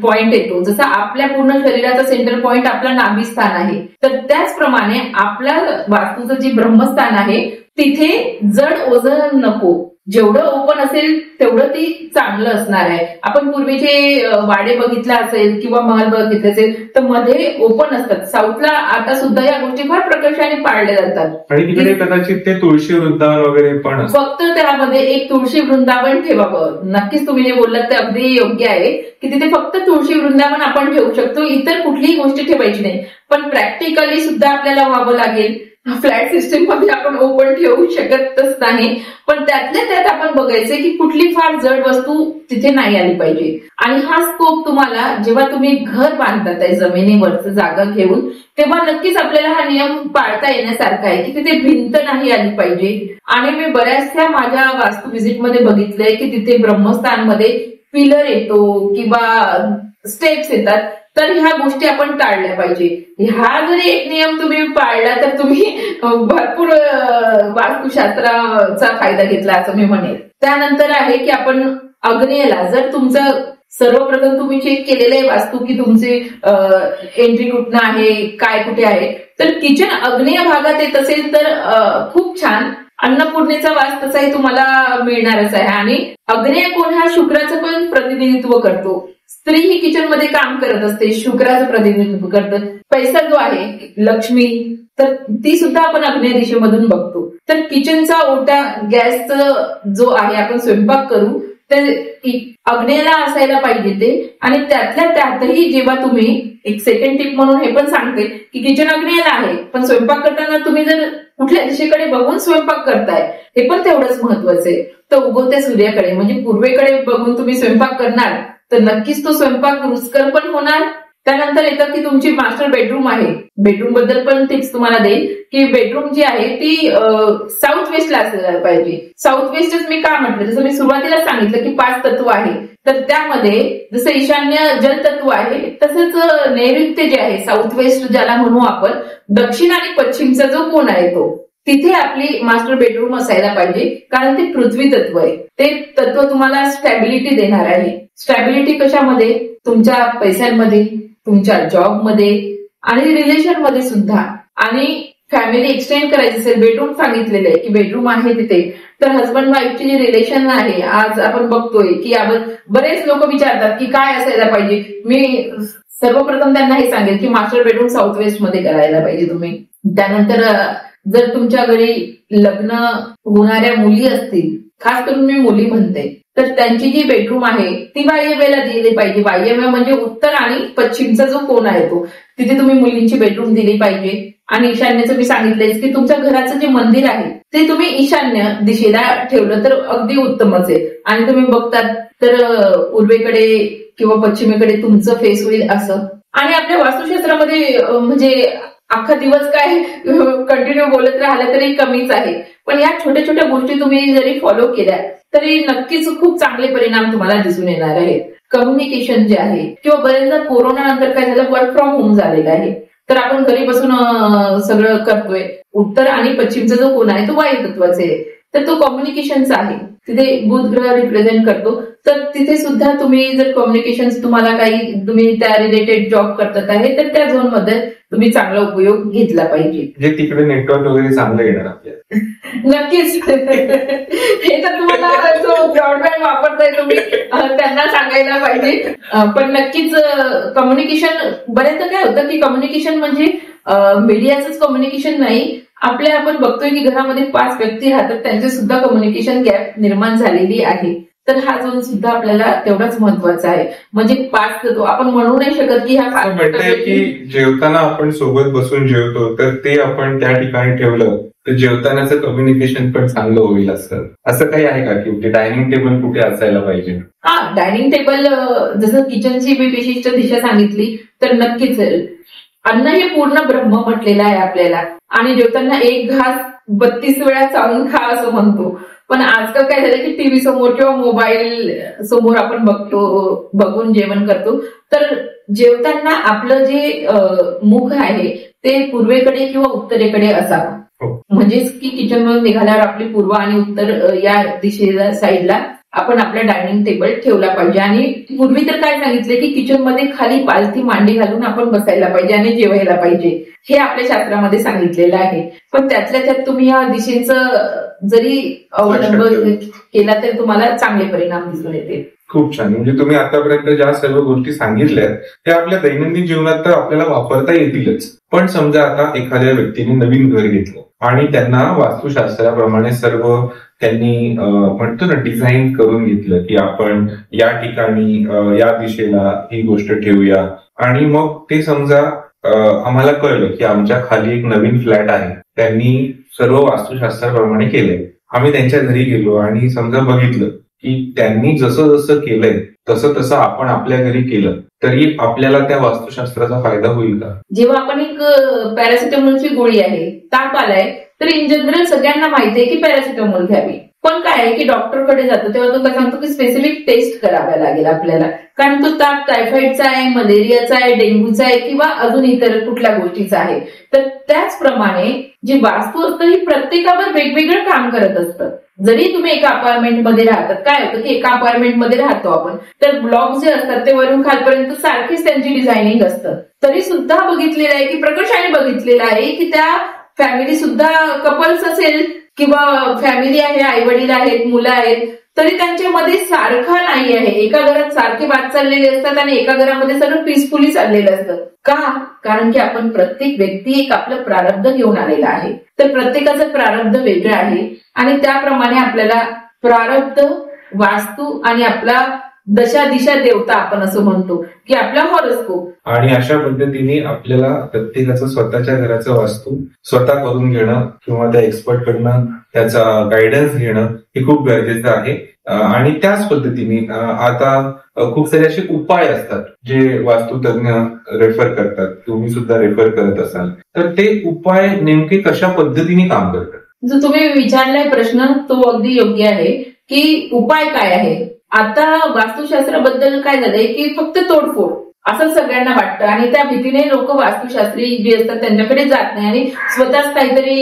पॉइंट येतो, जसा आपल्या पूर्ण शरीराचा सेंटर पॉइंट आपला नाभिस्थान आहे, तर त्याचप्रमाणे आपल्या वास्तूचं जे ब्रह्मस्थान आहे तिथे जड ओझं नको. जेवढं ओपन असेल तेवढं ती चांगलं असणार आहे. आपण पूर्वीचे वाडे बघितला असेल किंवा महल बघितले असेल तर मध्ये ओपन असतात. साऊथला आता सुद्धा या गोष्टी फार प्रकर्षाने पाळल्या जातात आणि तिकडे कदाचित ते तुळशी वृंदावन वगैरे पण फक्त त्यामध्ये एक तुळशी वृंदावन ठेवावं. नक्कीच तुम्ही जे बोललात ते अगदी योग्य आहे की तिथे फक्त तुळशी वृंदावन आपण ठेवू शकतो, इतर कुठलीही गोष्ट ठेवायची नाही. पण प्रॅक्टिकली सुद्धा आपल्याला व्हावं लागेल. फ्लॅट सिस्टीम मध्ये आपण ओपन ठेवू शकतच नाही, पण त्यातल्या त्यात आपण बघायचं की कुठली फार जड वस्तू तिथे नाही आली पाहिजे. आणि हा स्कोप तुम्हाला जेव्हा तुम्ही घर बांधतात जमिनीवरचं जागा घेऊन तेव्हा नक्कीच आपल्याला हा नियम पाळता येण्यासारखा आहे की तिथे भिंत नाही आली पाहिजे. आणि मी बऱ्याचशा माझ्या वास्तू व्हिजिटमध्ये बघितलंय की तिथे ब्रह्मस्थानमध्ये पिलर येतो किंवा स्टेप्स येतात, तर ह्या गोष्टी आपण टाळल्या पाहिजे. हा जरी एक नियम तुम्ही पाळला तर तुम्ही भरपूर वास्तुशास्त्राचा फायदा घेतला असं मी म्हणेन. त्यानंतर आहे की आपण अग्नेयला जर तुमचं सर्वप्रथम तुम्ही चेक केलेलं आहे वास्तू की तुमची एंट्री कुठनं आहे, काय कुठे आहे, तर किचन अग्नेय भागात येत असेल तर खूप छान. अन्नपूर्णेचा वास तसाही तुम्हाला मिळणारच आहे. आणि अग्नेय कोण हा शुक्राचं पण प्रतिनिधित्व करतो. स्त्री ही किचन मध्ये काम करत असते, शुक्राचं प्रतिनिधित्व करतं. पैसा जो आहे, लक्ष्मी, तर ती सुद्धा आपण आग्नेय दिशेमधून बघतो. तर किचनचा ओटा, गॅसचा जो आहे, आपण स्वयंपाक करू ते आग्नेयला असायला पाहिजे ते. आणि त्यातल्या त्यातही जेव्हा तुम्ही, एक सेकंड टिप म्हणून हे पण सांगते की किचन आग्नेयला आहे, पण स्वयंपाक करताना तुम्ही जर कुठल्या दिशेकडे बघून स्वयंपाक करताय हे पण तेवढंच महत्वाचं आहे. तर उगवत्या सूर्याकडे म्हणजे पूर्वेकडे बघून तुम्ही स्वयंपाक करणार तर नक्कीच तो स्वयंपाक रुचकर पण होणार. त्यानंतर येतं की तुमची मास्टर बेडरूम आहे. बेडरूम बद्दल पण टिप्स तुम्हाला देईल की बेडरूम जी आहे ती साऊथ वेस्टला असायला पाहिजे. साऊथ वेस्टच मी का म्हटलं, जसं मी सुरुवातीला सांगितलं की 5 तत्व आहे, तर त्यामध्ये जसं ईशान्य जल तत्व आहे तसंच नैऋत्य जे आहे, साऊथ वेस्ट ज्याला म्हणू आपण, दक्षिण आणि पश्चिमचा जो कोण आहे तो, तिथे आपली मास्टर बेडरूम असायला पाहिजे. कारण ते पृथ्वी तत्व आहे. ते तत्व तुम्हाला स्टॅबिलिटी देणार आहे. स्टॅबिलिटी कशामध्ये? तुमच्या पैशांमध्ये, तुमच्या जॉबमध्ये आणि रिलेशनमध्ये सुद्धा. आणि फॅमिली एक्सटेंड करायची असेल, बेडरूम सांगितलेलं आहे की बेडरूम आहे तिथे, तर हजबंड वाईफची जी रिलेशन आहे, आज आपण बघतोय की बरेच लोक विचारतात की काय असायला पाहिजे. मी सर्वप्रथम त्यांना हे सांगेल की मास्टर बेडरूम साऊथ वेस्ट मध्ये करायला पाहिजे तुम्ही. त्यानंतर जर तुमच्या घरी लग्न होणाऱ्या मुली असतील, खास करून मी मुली म्हणते, तर त्यांची जी बेडरूम आहे ती वायव्येला दिली पाहिजे. वायव्य म्हणजे उत्तर आणि पश्चिमचा जो कोण आहे तो, तिथे तुम्ही मुलींची बेडरूम दिली पाहिजे. आणि ईशान्यचं मी सांगितलंय की तुमच्या घराचं जे मंदिर आहे ते तुम्ही ईशान्य दिशेला ठेवलं तर अगदी उत्तमच आहे. आणि तुम्ही बघतात तर पूर्वेकडे किंवा पश्चिमेकडे तुमचं फेस होईल असं. आणि आपल्या वास्तुशास्त्रामध्ये म्हणजे अख्खा दिवस काय कंटिन्यू बोलत राहिलं तरी कमीच आहे, पण या छोट्या छोट्या गोष्टी तुम्ही जरी फॉलो केल्या तरी नक्कीच खूप चांगले परिणाम तुम्हाला दिसून येणार आहेत. कम्युनिकेशन जे आहे, किंवा बरेचदा कोरोना नंतर काय झालं, वर्क फ्रॉम होम झालेलं आहे, तर आपण घरी बसून सगळं करतोय. उत्तर आणि पश्चिमचा जो कोण आहे तो वायू तत्वाचा आहे, तर तो कम्युनिकेशनचा आहे. तिथे बुध ग्रह रिप्रेझेंट करतो. तर तिथे सुद्धा तुम्ही जर कम्युनिकेशन, तुम्हाला काही तुम्ही त्या रिलेटेड जॉब करतात आहे तर त्या झोन मध्ये तुम्ही चांगला उपयोग घेतला पाहिजे. जे तिकडे नेटवर्क वगैरे चांगलं येणार आपल्याला. नक्कीच. हे तर तुम्हाला जो ब्रॉडबँड वापरताय तुम्ही त्यांना सांगायला पाहिजे. पण नक्कीच कम्युनिकेशन, बऱ्याचदा काय होतं की कम्युनिकेशन म्हणजे मीडियाचंच कम्युनिकेशन नाही, आपल्या आपण बघतोय की घरामध्ये 5 व्यक्ती राहतात, त्यांचे सुद्धा कम्युनिकेशन गॅप निर्माण झालेली आहे. तर हा झोन सुद्धा आपल्याला तेवढाच महत्वाचा आहे. म्हणजे 5 तत्व आपण म्हणू नाही शकत की ह्या म्हणताय की जेवताना आपण सोबत बसून जेवतो, तर ते आपण त्या ठिकाणी ठेवलं तर जेवतानाचं कम्युनिकेशन पण चांगलं होईल. असं काही आहे का की डायनिंग टेबल कुठे असायला पाहिजे? हा, डायनिंग टेबल जसं किचनची मी विशिष्ट दिशा सांगितली तर नक्कीच. अन्न हे पूर्ण ब्रह्म म्हटलेलं आहे आपल्याला, आणि जेवताना एक घास 32 वेळा चावून खा असं म्हणतो. पण आजकाल काय झालं की टीव्ही समोर किंवा मोबाईल समोर आपण बघून जेवण करतो. तर जेवताना आपलं जे मुख आहे ते पूर्वेकडे किंवा उत्तरेकडे असावं. म्हणजेच की किचन मधून निघाल्यावर आपली पूर्व आणि उत्तर या दिशेला साईडला आपण आपला डायनिंग टेबल ठेवला पाहिजे. आणि पूर्वी तर काय सांगितले की किचन मध्ये खाली पालथी मांडी घालून आपण बसायला पाहिजे आणि जेवायला पाहिजे, हे आपल्या शास्त्रामध्ये सांगितलेलं आहे. पण त्यातल्या त्यात तुम्ही या दिशेचं जरी अवलंब केला तरी तुम्हाला चांगले परिणाम दिसून येतील. खूप छान. म्हणजे तुम्ही आतापर्यंत ज्या सर्व गोष्टी सांगितल्या त्या आपल्या दैनंदिन जीवनात तर आपल्याला वापरता येतीलच. पण समजा आता एखाद्या व्यक्तीने नवीन घर घेतलं आणि त्यांना वास्तुशास्त्राप्रमाणे सर्व त्यांनी म्हणतो ना डिझाईन करून घेतलं की आपण या ठिकाणी या दिशेला ही गोष्ट ठेवूया, आणि मग ते समजा आम्हाला कळलं की आमच्या खाली एक नवीन फ्लॅट आहे, त्यांनी सर्व वास्तुशास्त्राप्रमाणे केलंय. आम्ही त्यांच्या घरी गेलो आणि समजा बघितलं की त्यांनी जसं जसं केलंय तसं तसं आपण आपल्या घरी केलं तरी आपल्याला त्या वास्तुशास्त्राचा फायदा होईल का? जेव्हा आपण एक पॅरासिटामॉलची गोळी आहे, ताप आलाय, तर इन जनरल सगळ्यांना माहिती आहे की पॅरासिटामॉल घ्यावी. पण काय आहे की डॉक्टरकडे जातो तेव्हा तो काय सांगतो की स्पेसिफिक टेस्ट कराव्या लागेल आपल्याला, कारण तो ताप टायफॉइडचा आहे, मलेरियाचा आहे, डेंग्यूचा आहे किंवा अजून इतर कुठल्या गोष्टीचा आहे. तर त्याचप्रमाणे जी वास्तू असतं ही प्रत्येकावर वेगवेगळं काम करत असतं. जरी तुम्ही एका अपार्टमेंटमध्ये राहतात, काय होतं की एका अपार्टमेंटमध्ये राहतो आपण, तर ब्लॉक जे असतात ते वरून खालपर्यंत सारखीच त्यांची डिझायनिंग असतं. तरी सुद्धा बघितलेलं आहे की प्रकर्षाने बघितलेलं आहे की त्या फॅमिली सुद्धा कपल्स असेल किंवा फॅमिली आहे, आई वडील आहेत, मुलं आहेत, तरी त्यांच्यामध्ये सारखा नाही आहे. एका घरात सारखे वाद चाललेले असतात आणि एका घरामध्ये सगळं पीसफुली चाललेलं असतं. का? कारण की आपण प्रत्येक व्यक्ती एक आपलं प्रारब्ध घेऊन आलेला आहे. तर प्रत्येकाचं प्रारब्ध वेगळं आहे आणि त्याप्रमाणे आपल्याला प्रारब्ध, वास्तू आणि आपला दशा दिशा देवता आपण असं म्हणतो की आपला हॉरोस्कोप, आणि अशा पद्धतीने आपल्याला प्रत्येकाचं स्वतःच्या घराचं वास्तू स्वतः करून घेणं किंवा त्या एक्सपर्ट कडनं त्याचा गायडन्स घेणं हे खूप गरजेचं आहे. आणि त्याच पद्धतीने आता खूप सारे असे उपाय असतात जे वास्तुतज्ञ रेफर करतात, तुम्ही सुद्धा रेफर करत असाल, तर ते उपाय नेमके कशा पद्धतीने काम करतात? जो तुम्ही विचारलाय प्रश्न तो अगदी योग्य आहे की उपाय काय आहे. आता वास्तुशास्त्राबद्दल काय झालंय की फक्त तोडफोड असं सगळ्यांना वाटतं आणि त्या भीतीने लोक वास्तुशास्त्री जे असतात त्यांच्याकडे जात नाही आणि स्वतःच काहीतरी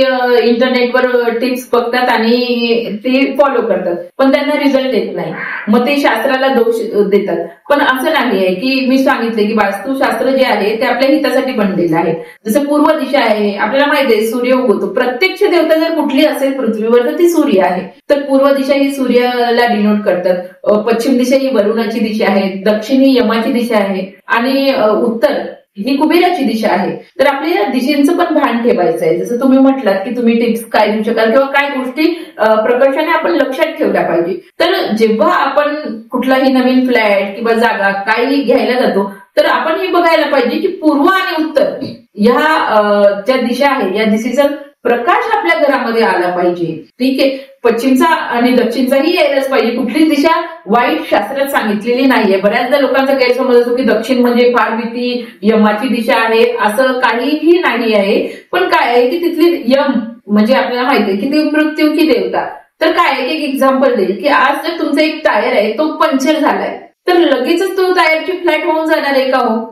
इंटरनेटवर टिप्स बघतात आणि ते फॉलो करतात, पण त्यांना रिझल्ट येत नाही. मग ते शास्त्राला दोष देतात. पण असं नाही आहे की मी सांगितले की वास्तुशास्त्र जे आहे ते आपल्या हितासाठी बनलेलं आहे. जसं पूर्व दिशा आहे, आपल्याला माहिती आहे सूर्य उगवतो. प्रत्यक्ष देवता जर कुठली असेल पृथ्वीवर तर ती सूर्य आहे. तर पूर्व दिशा ही सूर्याला डिनोट करतात, पश्चिम दिशा ही वरुणाची दिशा आहे, दक्षिण ही यमाची दिशा आहे आणि उत्तर ही कुबेराची दिशा आहे. तर आपल्या दिशेचं पण भान ठेवायचं आहे. जसं तुम्ही म्हटलात की तुम्ही टिप्स काय देऊ शकाल किंवा काय गोष्टी प्रकर्षाने आपण लक्षात ठेवल्या पाहिजे. तर जेव्हा आपण कुठलाही नवीन फ्लॅट किंवा जागा काही घ्यायला जातो तर आपण हे बघायला पाहिजे की पूर्व आणि उत्तर ह्या ज्या दिशा आहे या दिशेचा प्रकाश आपल्या घरामध्ये आला पाहिजे. ठीक आहे, पश्चिमचा आणि दक्षिणचाही यायलाच पाहिजे. कुठलीच दिशा वाईट शास्त्रात सांगितलेली नाहीये. बऱ्याचदा लोकांचा गैरसमज असतो की दक्षिण म्हणजे फार भीती, यमाची दिशा आहे, असं काहीही नाही आहे. पण काय आहे की तिथली यम म्हणजे आपल्याला माहिती आहे की ती मृत्यूची देवता. तर काय आहे की एक एक्झाम्पल देईल की आज जर तुमचा एक टायर आहे तो पंक्चर झालाय तर लगेचच तो टायरची फ्लॅट होऊन जाणार आहे का? हो,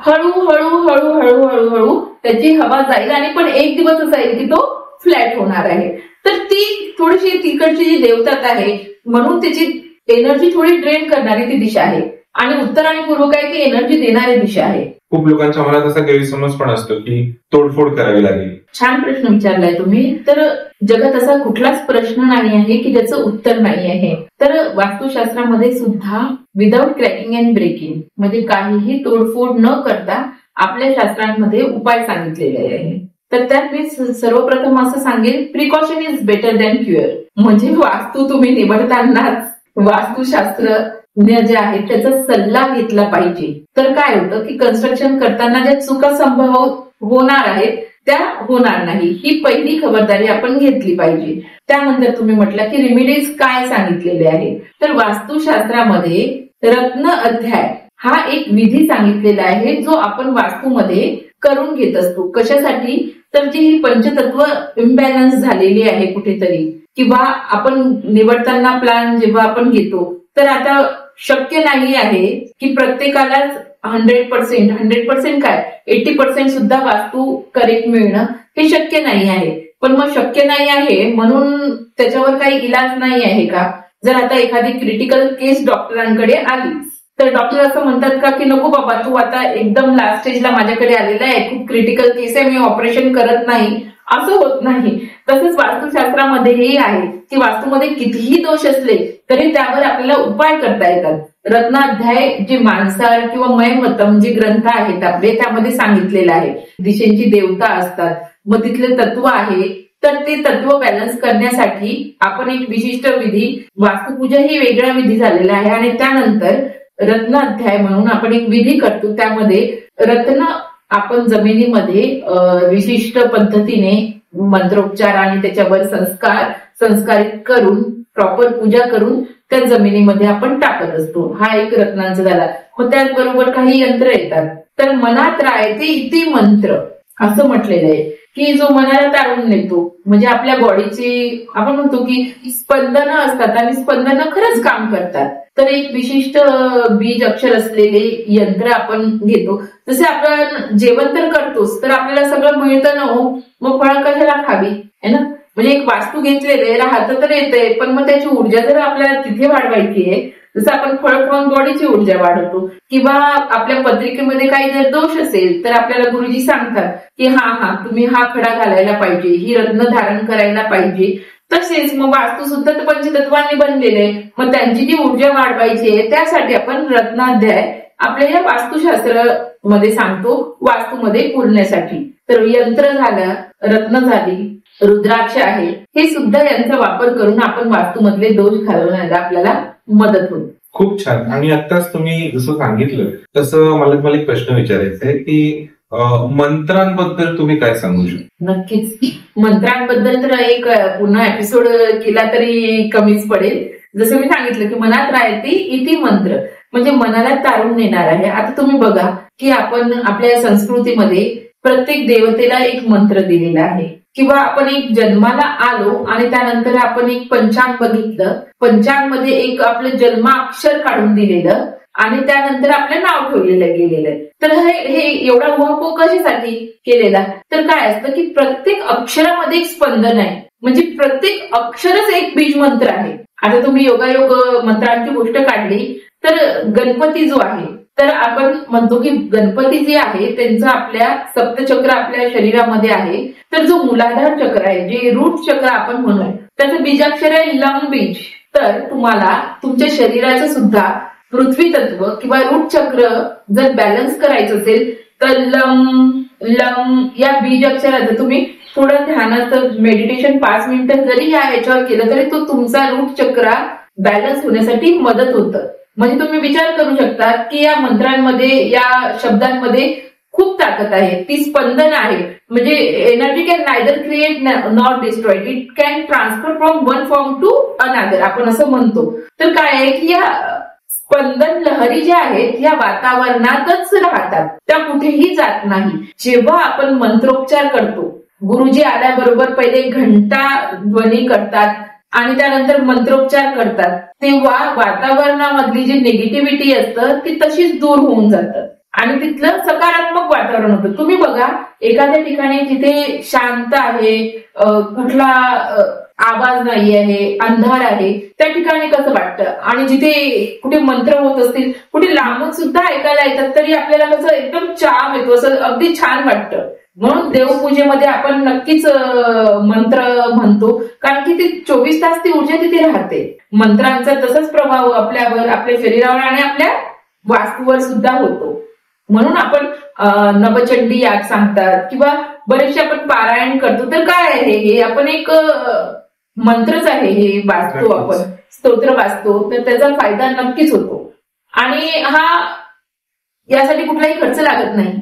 हळूहळू हळूहळू हळूहळू त्याची हवा जाईल आणि पण एक दिवस असा येईल की तो फ्लॅट होणार आहे. तर ती थोडीशी तिकडची जी देवतात आहे म्हणून त्याची एनर्जी थोडी ड्रेन करणारी ती दिशा आहे आणि उत्तर आणि पूर्व काय की एनर्जी देणारी दिशा आहे. खूप लोकांच्या मनात असा गैरसमज पण असतो की तोडफोड करावी लागेल. छान प्रश्न विचारलाय तुम्ही. तर जगात असा कुठलाच प्रश्न नाही आहे की ज्याचं उत्तर नाही आहे. तर वास्तुशास्त्रामध्ये सुद्धा विदाऊट क्रॅकिंग अँड ब्रेकिंग म्हणजे काहीही तोडफोड न करता आपल्या शास्त्रांमध्ये उपाय सांगितलेले आहे. तर त्यात मी सर्वप्रथम असं सांगेल, precaution is better than cure. म्हणजे वास्तू तुम्ही निवडतानाच वास्तुशास्त्र जे आहे त्याचा सल्ला घेतला पाहिजे. तर काय होतं की कन्स्ट्रक्शन करताना ज्या चुका संभव होणार आहेत त्या होणार नाही, ही पहिली खबरदारी आपण घेतली पाहिजे. त्यानंतर तुम्ही म्हटलं की रेमिडीज काय सांगितलेले आहे. तर वास्तुशास्त्रामध्ये रत्न अध्याय हा एक विधी सांगितलेला आहे जो आपण वास्तूमध्ये करून घेत असतो. कशासाठी? तर जी ही पंचतत्व इम्बॅलन्स झालेली आहे कुठेतरी किंवा आपण निवडताना प्लॅन जेव्हा आपण घेतो तर आता शक्य नाही आहे की प्रत्येकालाच 100% काय 80% सुद्धा वास्तू करेक्ट मिळणं हे शक्य नाही आहे. पण मग शक्य नाही आहे म्हणून त्याच्यावर काही इलाज नाही आहे का? जर आता एखादी क्रिटिकल केस डॉक्टरांकडे आली तर डॉक्टर असं म्हणतात का की नको बाबा तू आता एकदम लास्ट स्टेजला माझ्याकडे आलेला आहे, खूप क्रिटिकल केस आहे, मी ऑपरेशन करत नाही, असं होत नाही. तसंच वास्तुशास्त्रामध्येही आहे की वास्तूमध्ये कितीही दोष असले तरी त्यावर आपल्याला उपाय करता येतात. रत्नाध्याय जे मानसार किंवा मयमतम जे ग्रंथ आहेत आपले त्यामध्ये सांगितलेलं आहे. दिशेची देवता असतात, मग तिथले तत्व आहे, तर ते तत्व बॅलन्स करण्यासाठी आपण एक विशिष्ट विधी, वास्तुपूजा ही वेगळा विधी झालेला आहे आणि त्यानंतर रत्न अध्याय म्हणून आपण एक विधी करतो. त्यामध्ये रत्न आपण जमिनीमध्ये विशिष्ट पद्धतीने मंत्रोच्चार आणि त्याच्यावर संस्कारित करून प्रॉपर पूजा करून त्या जमिनीमध्ये आपण टाकत असतो. हा एक रत्नांचा झाला. त्याचबरोबर काही यंत्र येतात. तर मनात राहते इति मंत्र असं म्हटलेलं आहे की जो मनाला तारून नेतो. म्हणजे आपल्या बॉडीची आपण म्हणतो की स्पंदनं असतात आणि स्पंदनं खरंच काम करतात. तर एक विशिष्ट बीज अक्षर असलेले यंत्र आपण घेतो. जसे आपण जेवण तर करतोच तर आपल्याला सगळं मिळतं ना हो, मग फळं कशाला खावी है ना. म्हणजे एक वास्तू घेतलेले राहतं तर येतंय पण मग त्याची ऊर्जा जर आपल्याला तिथे वाढवायची आहे, जसं आपण फळ खाऊन बॉडीची ऊर्जा वाढवतो किंवा आपल्या पत्रिकेमध्ये काही जर दोष असेल तर आपल्याला गुरुजी सांगतात की हा तुम्ही हा खडा घालायला पाहिजे, ही रत्न धारण करायला पाहिजे. तसेच मग वास्तू सुद्धा तर पंचतत्वांनी बनलेले आहे. मग त्यांची जी ऊर्जा वाढवायची आहे त्यासाठी आपण रत्नाध्याय आपल्या या वास्तुशास्त्र मध्ये सांगतो वास्तूमध्ये पुरण्यासाठी. तर यंत्र झालं, रत्न झाली, रुद्राक्ष आहे, हे सुद्धा यांचा वापर करून आपण वास्तूमधले दोष घालवण्याला आपल्याला मदत होते. खूप छान. आणि आत्ताच तुम्ही जसं सांगितलं तसं मला एक प्रश्न विचारायचा आहे की मंत्रांबद्दल तुम्ही काय सांगू शकता? नक्कीच. मंत्रांबद्दल तर एक पुन्हा एपिसोड केला तरी कमीच पडेल. जसं मी सांगितलं की मनात राहते इति मंत्र, म्हणजे मनाला तारून नेणार आहे. आता तुम्ही बघा की आपण आपल्या संस्कृतीमध्ये प्रत्येक देवतेला एक मंत्र दिलेला आहे, किंवा आपण एक जन्माला आलो आणि त्यानंतर आपण एक पंचांग बघितलं, पंचांगमध्ये एक आपलं जन्माक्षर काढून दिलेलं आणि त्यानंतर आपलं नाव ठेवलेलं गेलेलं आहे. तर हे एवढा उहापोह कशासाठी केलेला, तर काय असतं की प्रत्येक अक्षरामध्ये एक स्पंदन आहे, म्हणजे प्रत्येक अक्षरच एक बीज मंत्र आहे. आता तुम्ही योगायोग मंत्रांची गोष्ट काढली तर गणपती जो आहे, तर आपण म्हणतो की गणपती जे आहे त्यांचं आपल्या सप्तचक्र आपल्या शरीरामध्ये आहे. तर जो मूलाधार चक्र आहे, जे रूट चक्र आपण म्हणू, त्याचं बीजाक्षर आहे लम बीज. तर तुम्हाला तुमच्या शरीराचं सुद्धा पृथ्वी तत्व किंवा रूट चक्र जर बॅलन्स करायचं असेल तर लम लम या बीज अक्षराचं तुम्ही थोडं ध्यानाचं मेडिटेशन 5 मिनिटं जरी याच्यावर केलं तरी तो तुमचा रूट चक्र बॅलन्स होण्यासाठी मदत होतं. म्हणजे तुम्ही विचार करू शकता की या मंत्रांमध्ये, या शब्दांमध्ये खूप ताकद आहे, ती स्पंदन आहे. म्हणजे energy can neither create not destroyed, it can transfer from one form to another, आपण असं म्हणतो. तर काय आहे की या स्पंदन लहरी ज्या आहेत या वातावरणातच राहतात, त्या कुठेही जात नाही. जेव्हा आपण मंत्रोच्चार करतो, गुरुजी आल्याबरोबर पहिले घंटा ध्वनी करतात आणि त्यानंतर मंत्रोच्चार करतात, तेव्हा वातावरणामधली जी निगेटिव्हिटी असतं ती तशीच दूर होऊन जातं आणि तिथलं सकारात्मक वातावरण होतं. तुम्ही बघा एखाद्या ठिकाणी जिथे शांत आहे, कुठला आवाज नाही आहे, अंधार आहे, त्या ठिकाणी कसं वाटतं. आणि जिथे कुठे मंत्र होत असतील, कुठे लांबून सुद्धा ऐकायला येतात तरी आपल्याला कसं एकदम चाम येतो, असं अगदी छान वाटतं. म्हणून देवपूजेमध्ये आपण नक्कीच मंत्र म्हणतो, कारण की ती 24 तास ती ऊर्जा तिथे राहते. मंत्रांचा तसाच प्रभाव आपल्यावर, आपल्या शरीरावर आणि आपल्या वास्तूवर सुद्धा होतो. म्हणून आपण नवचंडी याग सांगतात किंवा बरेचसे आपण पारायण करतो. तर काय आहे हे, आपण एक मंत्रच आहे हे वाचतो, आपण स्तोत्र वाचतो, तर त्याचा फायदा नक्कीच होतो. आणि यासाठी कुठलाही खर्च लागत नाही.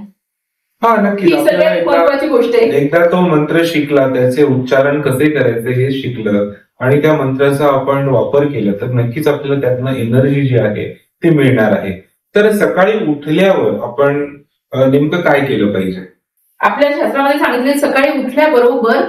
हा, नक्की. सगळ्यात महत्वाची गोष्ट आहे, एकदा तो मंत्र शिकला, त्याचे उच्चारण कसे करायचे हे शिकलं आणि त्या मंत्राचा आपण वापर केला तर नक्कीच आपल्याला त्यातनं एनर्जी जी आहे ती मिळणार आहे. तर सकाळी उठल्यावर आपण नेमकं काय केलं पाहिजे? आपल्या शास्त्रामध्ये सांगितले सकाळी उठल्याबरोबर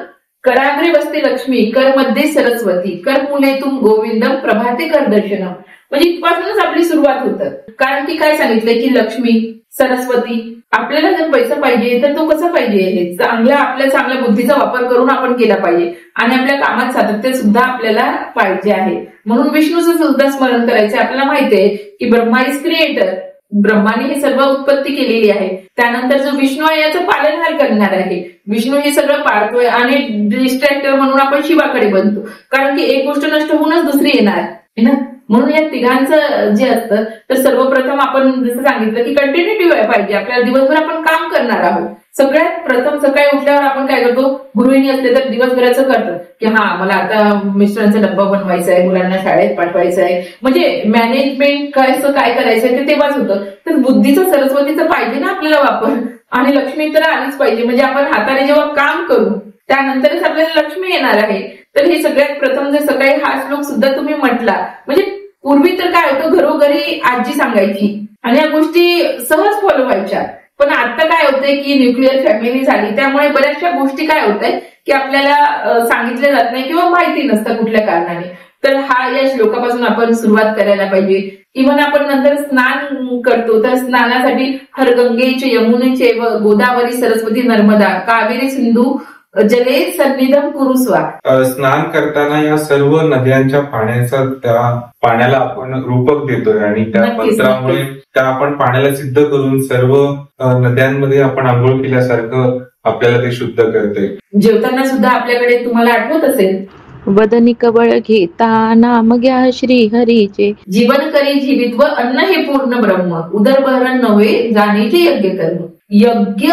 कराग्रे बसते लक्ष्मी, कर मध्ये सरस्वती, कर मुलेतून गोविंदम, प्रभाते कर दर्शनम. म्हणजे इथपासूनच आपली सुरुवात होतं. कारण की काय सांगितलंय की लक्ष्मी, सरस्वती, आपल्याला जर पैसा पाहिजे तर तो कसा पाहिजे, हे आपल्या चांगल्या बुद्धीचा वापर करून आपण केला पाहिजे आणि आपल्या कामात सातत्य सुद्धा आपल्याला पाहिजे आहे. म्हणून विष्णूचं सुद्धा स्मरण करायचं. आपल्याला माहिती आहे की ब्रह्मा इज क्रिएटर, ब्रह्माने हे सर्व उत्पत्ती केलेली आहे. त्यानंतर जो विष्णू आहे याचं पालनहार करणार आहे. विष्णू हे सगळं पाळतोय आणि डिस्ट्रॅक्टर म्हणून आपण शिवाकडे बनतो, कारण की एक गोष्ट नष्ट होऊनच दुसरी येणार आहे ना. म्हणून या तिघांचं जे असतं तर सर्वप्रथम आपण जसं सांगितलं की कंटिन्युटी पाहिजे. आपल्याला दिवसभर आपण काम करणार आहोत. सगळ्यात प्रथम सकाळी उठल्यावर आपण काय करतो, गृहिणी असते तर दिवसभराचं करतो की मला आता मिस्टरांचा डब्बा बनवायचा आहे, मुलांना शाळेत पाठवायचं आहे, म्हणजे मॅनेजमेंट काय करायचंय ते तेव्हाच होतं. तर बुद्धीचा, सरस्वतीचा पाहिजे ना आपल्याला वापर, आणि लक्ष्मी तर आलीच पाहिजे. म्हणजे आपण हाताने जेव्हा काम करू त्यानंतरच आपल्याला लक्ष्मी येणार आहे. तर हे सगळ्यात प्रथम जर सकाळी हा श्लोक सुद्धा तुम्ही म्हटला, म्हणजे पूर्वी तर काय होतं, घरोघरी आजी सांगायची आणि या गोष्टी सहज फॉलो व्हायच्या. पण आता काय होतंय की न्यूक्लिअर फॅमिली झाली, त्यामुळे बऱ्याचशा गोष्टी काय होत आहे की आपल्याला सांगितल्या जात नाही किंवा माहिती नसतं कुठल्या कारणाने. तर या श्लोकापासून आपण सुरुवात करायला पाहिजे. इव्हन आपण नंतर स्नान करतो तर स्नानासाठी हर गंगेचे, यमुनेचे, गोदावरी, सरस्वती, नर्मदा, कावेरी, सिंधू जले सन्निधम कुरुस्वा. स्नान करताना या सर्व नद्यांच्या त्या पाण्याला आपण रूपक देतोय आणि त्या मंत्रामुळे त्या आपण पाण्याला सिद्ध करून सर्व नद्यांमध्ये आपण आंघोळ केल्यासारखं आपल्याला ते शुद्ध करते. जेवताना सुद्धा आपल्याकडे तुम्हाला आठवत असेल वदनी कवळ घेता नाम घ्या श्री हरीचे. जीवन करी जीवित व अन्न हे पूर्ण ब्रह्म, उदरभरण नव्हे जाणीचे यज्ञ कर्म. यज्ञ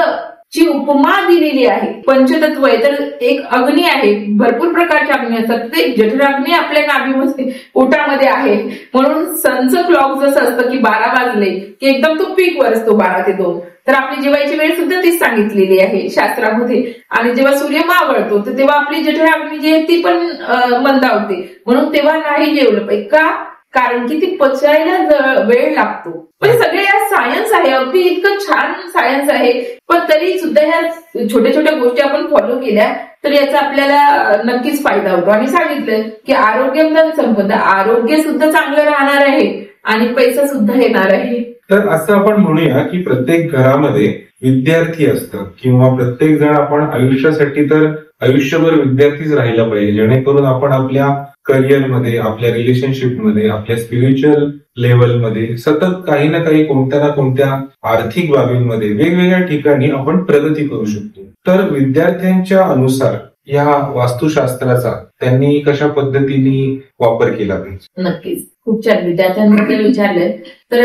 ची उपमा दिलेली आहे. पंचतत्व आहे तर एक अग्नी आहे, भरपूर प्रकारच्या अग्नी असतात. ते जठराग्नी आपल्या नाभीमध्ये पोटामध्ये आहे. म्हणून सनच क्लॉक जसं असतं की 12 वाजले की एकदम तो पीक वर असतो 12 ते 2. तर आपली जेवायची वेळ सुद्धा तीच सांगितलेली आहे शास्त्रामध्ये. आणि जेव्हा सूर्य मावळतो तर तेव्हा आपली जठराग्नी जी आहे ती पण मंदावते. म्हणून तेव्हा नाही जेवलं पाहिजे. का? कारण की ती पचायला वेळ लागतो. पण सगळे या सायन्स आहे, अगदी इतकं छान सायन्स आहे. पण तरी सुद्धा ह्या छोट्या छोट्या गोष्टी आपण फॉलो केल्या तर याचा आपल्याला नक्कीच फायदा होतो. आणि सांगितलं की आरोग्य संपदा, आरोग्य सुद्धा चांगलं राहणार आहे आणि पैसा सुद्धा येणार आहे. तर असं आपण म्हणूया की प्रत्येक घरामध्ये विद्यार्थी असतात किंवा प्रत्येक जण आपण आयुष्यासाठी तर आयुष्यभर विद्यार्थीच राहिला पाहिजे, जेणेकरून आपण आपल्या करिअरमध्ये, आपल्या रिलेशनशिपमध्ये, आपल्या स्पिरिच्युअल लेवलमध्ये सतत काही ना काही, कोणत्या ना कोणत्या आर्थिक बाबींमध्ये वेगवेगळ्या ठिकाणी आपण प्रगती करू शकतो. तर विद्यार्थ्यांच्या अनुसार या वास्तुशास्त्राचा त्यांनी कशा पद्धतीने वापर केला पाहिजे? नक्कीच खूप छान. विद्यार्थ्यांबद्दल विचारलं तर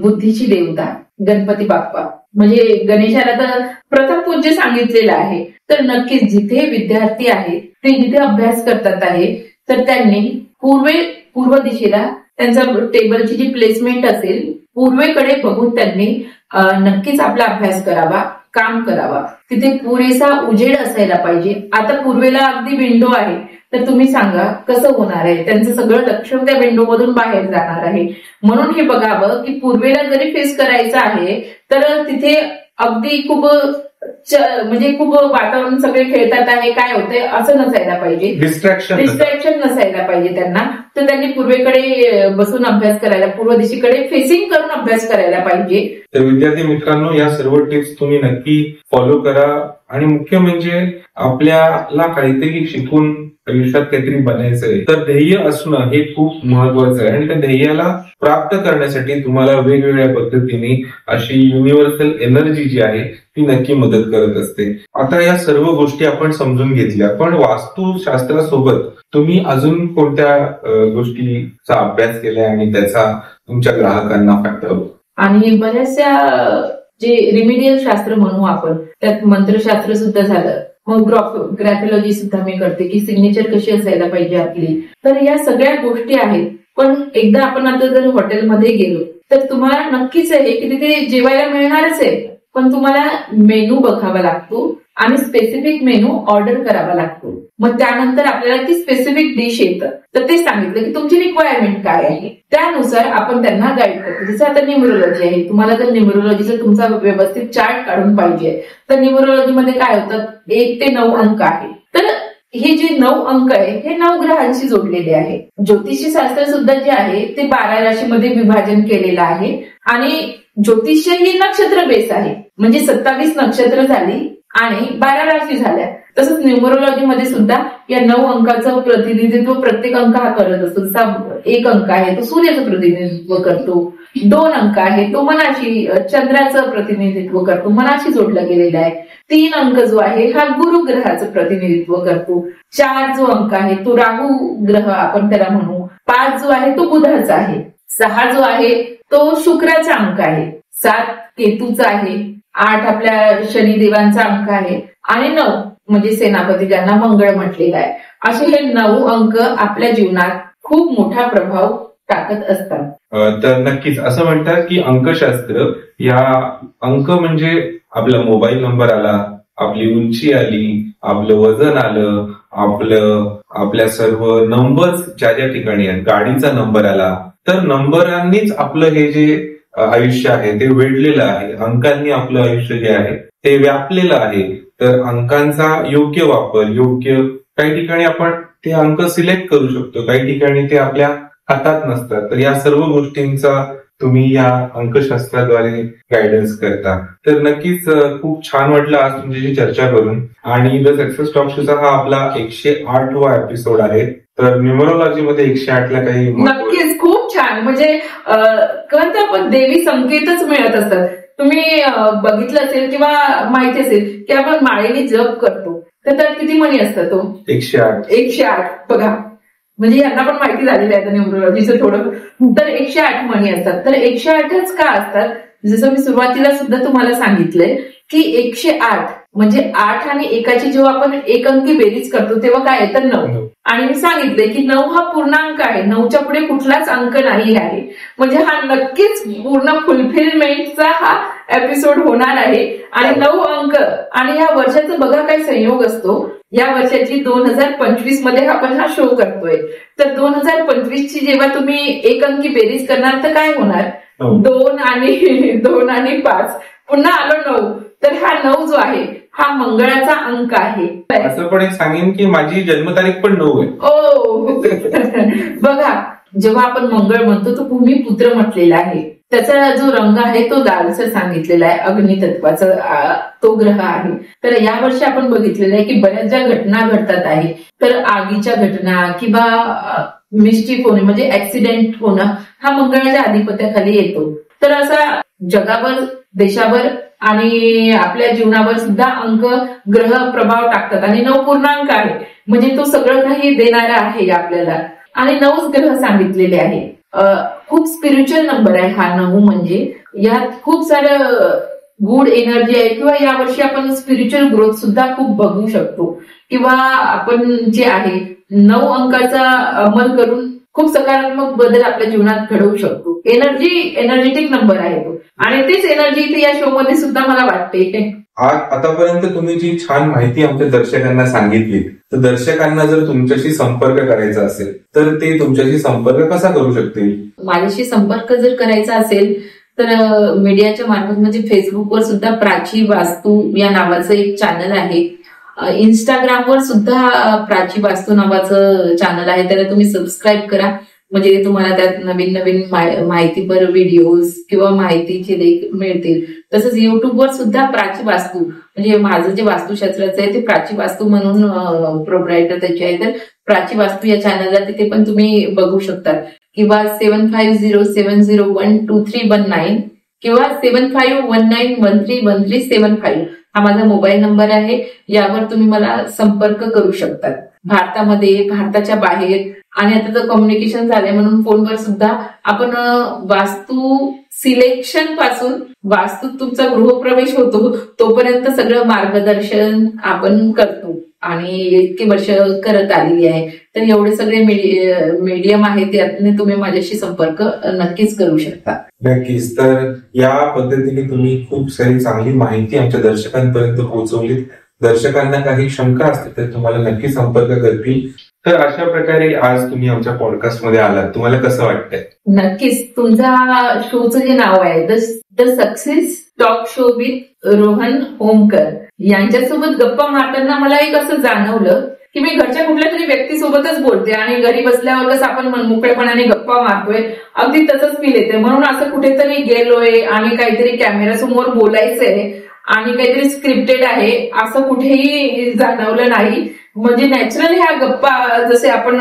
बुद्धीची देवता गणपती बाप्पा म्हणजे गणेशाला तर प्रथम पूज्य सांगितलेलं आहे. तर नक्कीच जिथे विद्यार्थी आहेत ते जिथे अभ्यास करतात आहे तर त्यांनी पूर्व दिशेला त्यांचा टेबलची जी प्लेसमेंट असेल पूर्वेकडे बघून त्यांनी नक्कीच आपला अभ्यास करावा, काम करावा. तिथे पुरेसा उजेड असायला पाहिजे. आता पूर्वेला अगदी विंडो आहे तर तुम्ही सांगा कसं होणार आहे. त्यांचं सगळं लक्ष त्या विंडो मधून बाहेर जाणार आहे. म्हणून हे बघावं की पूर्वेला जरी फेस करायचं आहे तर तिथे अगदी खूप वातावरण सगळे खेळतात आहे, काय होतंय असं नसायला पाहिजे. डिस्ट्रॅक्शन नसायला पाहिजे त्यांना. तर त्यांनी पूर्वेकडे बसून अभ्यास करायला, पूर्व दिशेकडे फेसिंग करून अभ्यास करायला पाहिजे. तर विद्यार्थी मित्रांनो, या सर्व टिप्स तुम्ही नक्की फॉलो करा. आणि मुख्य म्हणजे आपल्याला काहीतरी शिकून आयुष्यात काहीतरी बनायचंय तर ध्येय असणं हे खूप महत्वाचं आहे. आणि त्या ध्येयाला प्राप्त करण्यासाठी तुम्हाला वेगवेगळ्या पद्धतीने अशी युनिव्हर्सल एनर्जी जी आहे ती नक्की मदत करत असते. आता या सर्व गोष्टी आपण समजून घेतल्या, पण वास्तुशास्त्रासोबत तुम्ही अजून कोणत्या गोष्टीचा अभ्यास केलाय आणि त्याचा तुमच्या ग्राहकांना फायदा होतो? आणि बऱ्याचशा जे रिमिडियल शास्त्र म्हणू आपण, त्यात मंत्रशास्त्र सुद्धा झालं, मग ग्रॅफोलॉजी सुद्धा मी करते की सिग्नेचर कशी असायला पाहिजे आपली. तर या सगळ्या गोष्टी आहेत. पण एकदा आपण आता जर हॉटेलमध्ये गेलो तर तुम्हाला नक्कीच आहे की तिथे जेवायला मिळणारच आहे, पण तुम्हाला मेनू बघावा लागतो आणि स्पेसिफिक मेनू ऑर्डर करावा लागतो. मग त्यानंतर आपल्याला ती स्पेसिफिक डिश येतं. तर ते सांगितलं की तुमची रिक्वायरमेंट काय आहे, त्यानुसार आपण त्यांना गाईड करतो. जसं आता न्यूमरोलॉजी आहे, तुम्हाला जर न्यूमरोलॉजीचा तुमचा व्यवस्थित चार्ट काढून पाहिजे तर न्यूमरोलॉजीमध्ये काय होतं, 1 ते 9 अंक आहे. तर हे जे 9 अंक आहे हे 9 ग्रहांशी जोडलेले आहे. ज्योतिषी शास्त्र सुद्धा जे आहे ते 12 राशीमध्ये विभाजन केलेलं आहे. आणि ज्योतिष्य ही नक्षत्र बेस आहे, म्हणजे 27 नक्षत्र झाली आणि 12 राशी झाल्या. तसंच न्यूमरोलॉजी मध्ये सुद्धा या 9 अंकाचं प्रतिनिधित्व प्रत्येक अंक हा करत असतो. जसा 1 अंक आहे तो सूर्याचं प्रतिनिधित्व करतो, 2 अंक आहे तो मनाशी चंद्राचं प्रतिनिधित्व करतो, मनाशी जोडला गेलेला आहे. 3 अंक जो आहे हा गुरु ग्रहाचं प्रतिनिधित्व करतो. 4 जो अंक आहे तो राहू ग्रह आपण त्याला म्हणू. 5 जो आहे तो बुधाचा आहे. 6 जो आहे तो शुक्राचा अंक आहे. 7 केतूचा आहे. 8 आपल्या शनिदेवांचा अंक आहे. आणि 9 म्हणजे सेनापती ज्यांना मंगळ म्हटलेला आहे. असे हे 9 अंक आपल्या जीवनात खूप मोठा प्रभाव टाकत असतात. तर नक्कीच असं म्हणतात की अंकशास्त्र या अंक म्हणजे आपला मोबाईल नंबर आला, आपली उंची आली, आपलं वजन आलं, आपल्या सर्व नंबर्स ज्या ज्या ठिकाणी आहेत, गाडीचा नंबर आला, तर नंबरांनीच आपलं हे जे आयुष्य आहे ते वेढलेलं आहे. अंकांनी आपलं आयुष्य जे आहे ते व्यापलेलं आहे. तर अंकांचा योग्य वापर, काही ठिकाणी आपण ते अंक सिलेक्ट करू शकतो, काही ठिकाणी ते आपल्या हातात नसतात. तर या सर्व गोष्टींचा तुम्ही या अंकशास्त्राद्वारे गायडन्स करता. तर नक्कीच खूप छान वाटलं आज तुमच्याशी चर्चा करून. आणि द सक्सेस टॉक शोचा हा आपला 108वा एपिसोड आहे. तर न्यूमरोलॉजी मध्ये 108 ला काही नक्कीच खूप छान, म्हणजे पण देवी संकेतच मिळत असतात. तुम्ही बघितलं असेल किंवा माहिती असेल की आपण माळेने जप करतो तर त्यात किती मणी असतात तो? 108. 108. बघा, म्हणजे यांना पण माहिती झालेली आहे न्यूमरोलॉजीचं थोडं. तर 108 मणी असतात. तर 108च का असतात? जसं मी सुरुवातीला सुद्धा तुम्हाला सांगितलंय की 108 म्हणजे 8 आणि 1ची जेव्हा आपण एक अंकी बेरीज करतो तेव्हा काय येतं? 9. आणि मी सांगितलंय की 9 हा पूर्णांक आहे, 9च्या पुढे कुठलाच अंक नाही आहे. म्हणजे हा नक्कीच पूर्ण फुलफिलमेंटचा हा एपिसोड होणार आहे. आणि 9 अंक आणि या वर्षाचा बघा काय संयोग असतो. या वर्षाची 2025 मध्ये आपण हा शो करतोय. तर 2025 जेव्हा तुम्ही एक अंकी बेरीज करणार तर काय होणार? 2 आणि 5 पुन्हा आलो 9. तर हा 9 जो आहे हा मंगळाचा अंक आहे. असं पण एक सांगेन की माझी जन्मतारीख पण 9 आहे. ओ बघा, जेव्हा आपण मंगळ म्हणतो तो भूमिपुत्र म्हटलेला आहे. त्याचा जो रंग आहे तो लालसर सांगितलेला आहे, अग्नितत्वाचा तो ग्रह आहे. तर यावर्षी आपण बघितलेलं आहे की बऱ्याच ज्या घटना घडतात आहे, तर आगीच्या घटना किंवा मिस्टेक होणे म्हणजे ऍक्सिडेंट होणं हा मंगळाच्या आधिपत्याखाली येतो. तर असा जगावर, देशावर आणि आपल्या जीवनावर सुद्धा अंक ग्रह प्रभाव टाकतात. आणि 9 पूर्णांक आहे म्हणजे तो सगळं काही देणारा आहे आपल्याला. आणि 9 ग्रह सांगितलेले आहे. खूप स्पिरिच्युअल नंबर आहे हा 9. म्हणजे यात खूप सारं गुड एनर्जी आहे. किंवा यावर्षी आपण स्पिरिच्युअल ग्रोथ सुद्धा खूप बघू शकतो. किंवा आपण जे आहे 9 अंकाचा अंमल करून खूप सकारात्मक बदल आपल्या जीवनात घडवू शकतो. एनर्जेटिक नंबर आहे तो. आणि तेच एनर्जी इथे या शो मध्ये सुद्धा मला वाटते. आतापर्यंत तुम्ही जी छान माहिती आमच्या दर्शकांना सांगितली, तर दर्शकांना जर तुमच्याशी संपर्क करायचा असेल तर ते तुमच्याशी संपर्क कसा करू शकतील? माझ्याशी संपर्क जर करायचा असेल तर मीडियाच्या मार्फत म्हणजे फेसबुकवर सुद्धा प्राची वास्तू या नावाचं एक चॅनल आहे. इंस्टाग्रामवर सुद्धा प्राची वास्तू नावाचं चॅनल आहे. त्याला तुम्ही सबस्क्राईब करा म्हणजे तुम्हाला त्यात नवीन नवीन माहितीपर व्हिडिओज किंवा माहितीचे लेख मिळतील. तसंच युट्यूबवर सुद्धा प्राची वास्तू म्हणजे माझं जे वास्तुशास्त्राचं आहे ते प्राची वास्तू म्हणून प्रोप्रायटर त्याचे आहे. तर प्राची वास्तू या चॅनलला तिथे पण तुम्ही बघू शकता. किंवा 7507012319 किंवा 7519131375 हा माझा मोबाईल नंबर आहे. यावर तुम्ही मला संपर्क करू शकता. भारतामध्ये, भारताच्या बाहेर आणि आता तर कम्युनिकेशन झालंय म्हणून फोनवर सुद्धा आपण वास्तू सिलेक्शन पासून वास्तू तुमचा गृहप्रवेश होतो तोपर्यंत सगळं मार्गदर्शन आपण करतो आणि इतकी वर्ष करत आलेली आहे. तर एवढे सगळे मीडियम आहे त्यातून तुम्ही माझ्याशी संपर्क नक्कीच करू शकता. नक्कीच. तर या पद्धतीने तुम्ही खूप सारी चांगली माहिती आमच्या दर्शकांपर्यंत पोहोचवली. दर्शकांना काही शंका असतील तर तुम्हाला नक्की संपर्क करतील. तर अशा प्रकारे आज तुम्ही आमच्या पॉडकास्टमध्ये आलात. तुम्हाला कसं वाटतंय? नक्कीच. तुमच्या शोचं जे नाव आहे the success talk show with Rohan Homkar यांच्यासोबत गप्पा मारताना मला एक असं जाणवलं की मी घरच्या कुठल्या तरी व्यक्तीसोबतच बोलते आणि घरी बसल्यावर कसं आपण मनमोकळेपणाने गप्पा मारतोय अगदी तसंच फील येते. म्हणून असं कुठेतरी गेलोय आणि काहीतरी कॅमेरा समोर बोलायचंय आणि काहीतरी स्क्रिप्टेड आहे असं कुठेही जाणवलं नाही. म्हणजे नॅचरल ह्या गप्पा जसे आपण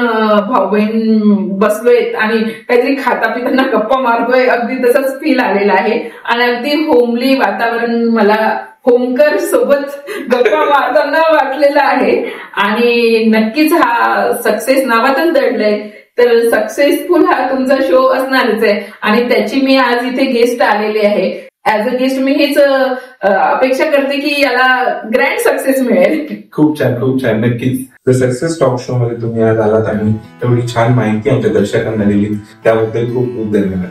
भाऊ बहीण बसलोय आणि काहीतरी खाता पिताना गप्पा मारतोय अगदी तसंच फील आलेला आहे. आणि अगदी होमली वातावरण मला होमकर सोबत गप्पा मारताना वाटलेलं आहे. आणि नक्कीच हा सक्सेस नावातच दडलंय. तर सक्सेसफुल हा तुमचा शो असणारच आहे आणि त्याची मी आज इथे गेस्ट आलेले आहे. ऍज अ गेस्ट मी हेच अपेक्षा करते की याला ग्रँड सक्सेस मिळेल. खूप छान, खूप छान. नक्कीच. द सक्सेस टॉक शो मध्ये तुम्ही आज आलात आणि एवढी छान माहिती आमच्या दर्शकांना दिली त्याबद्दल खूप खूप धन्यवाद.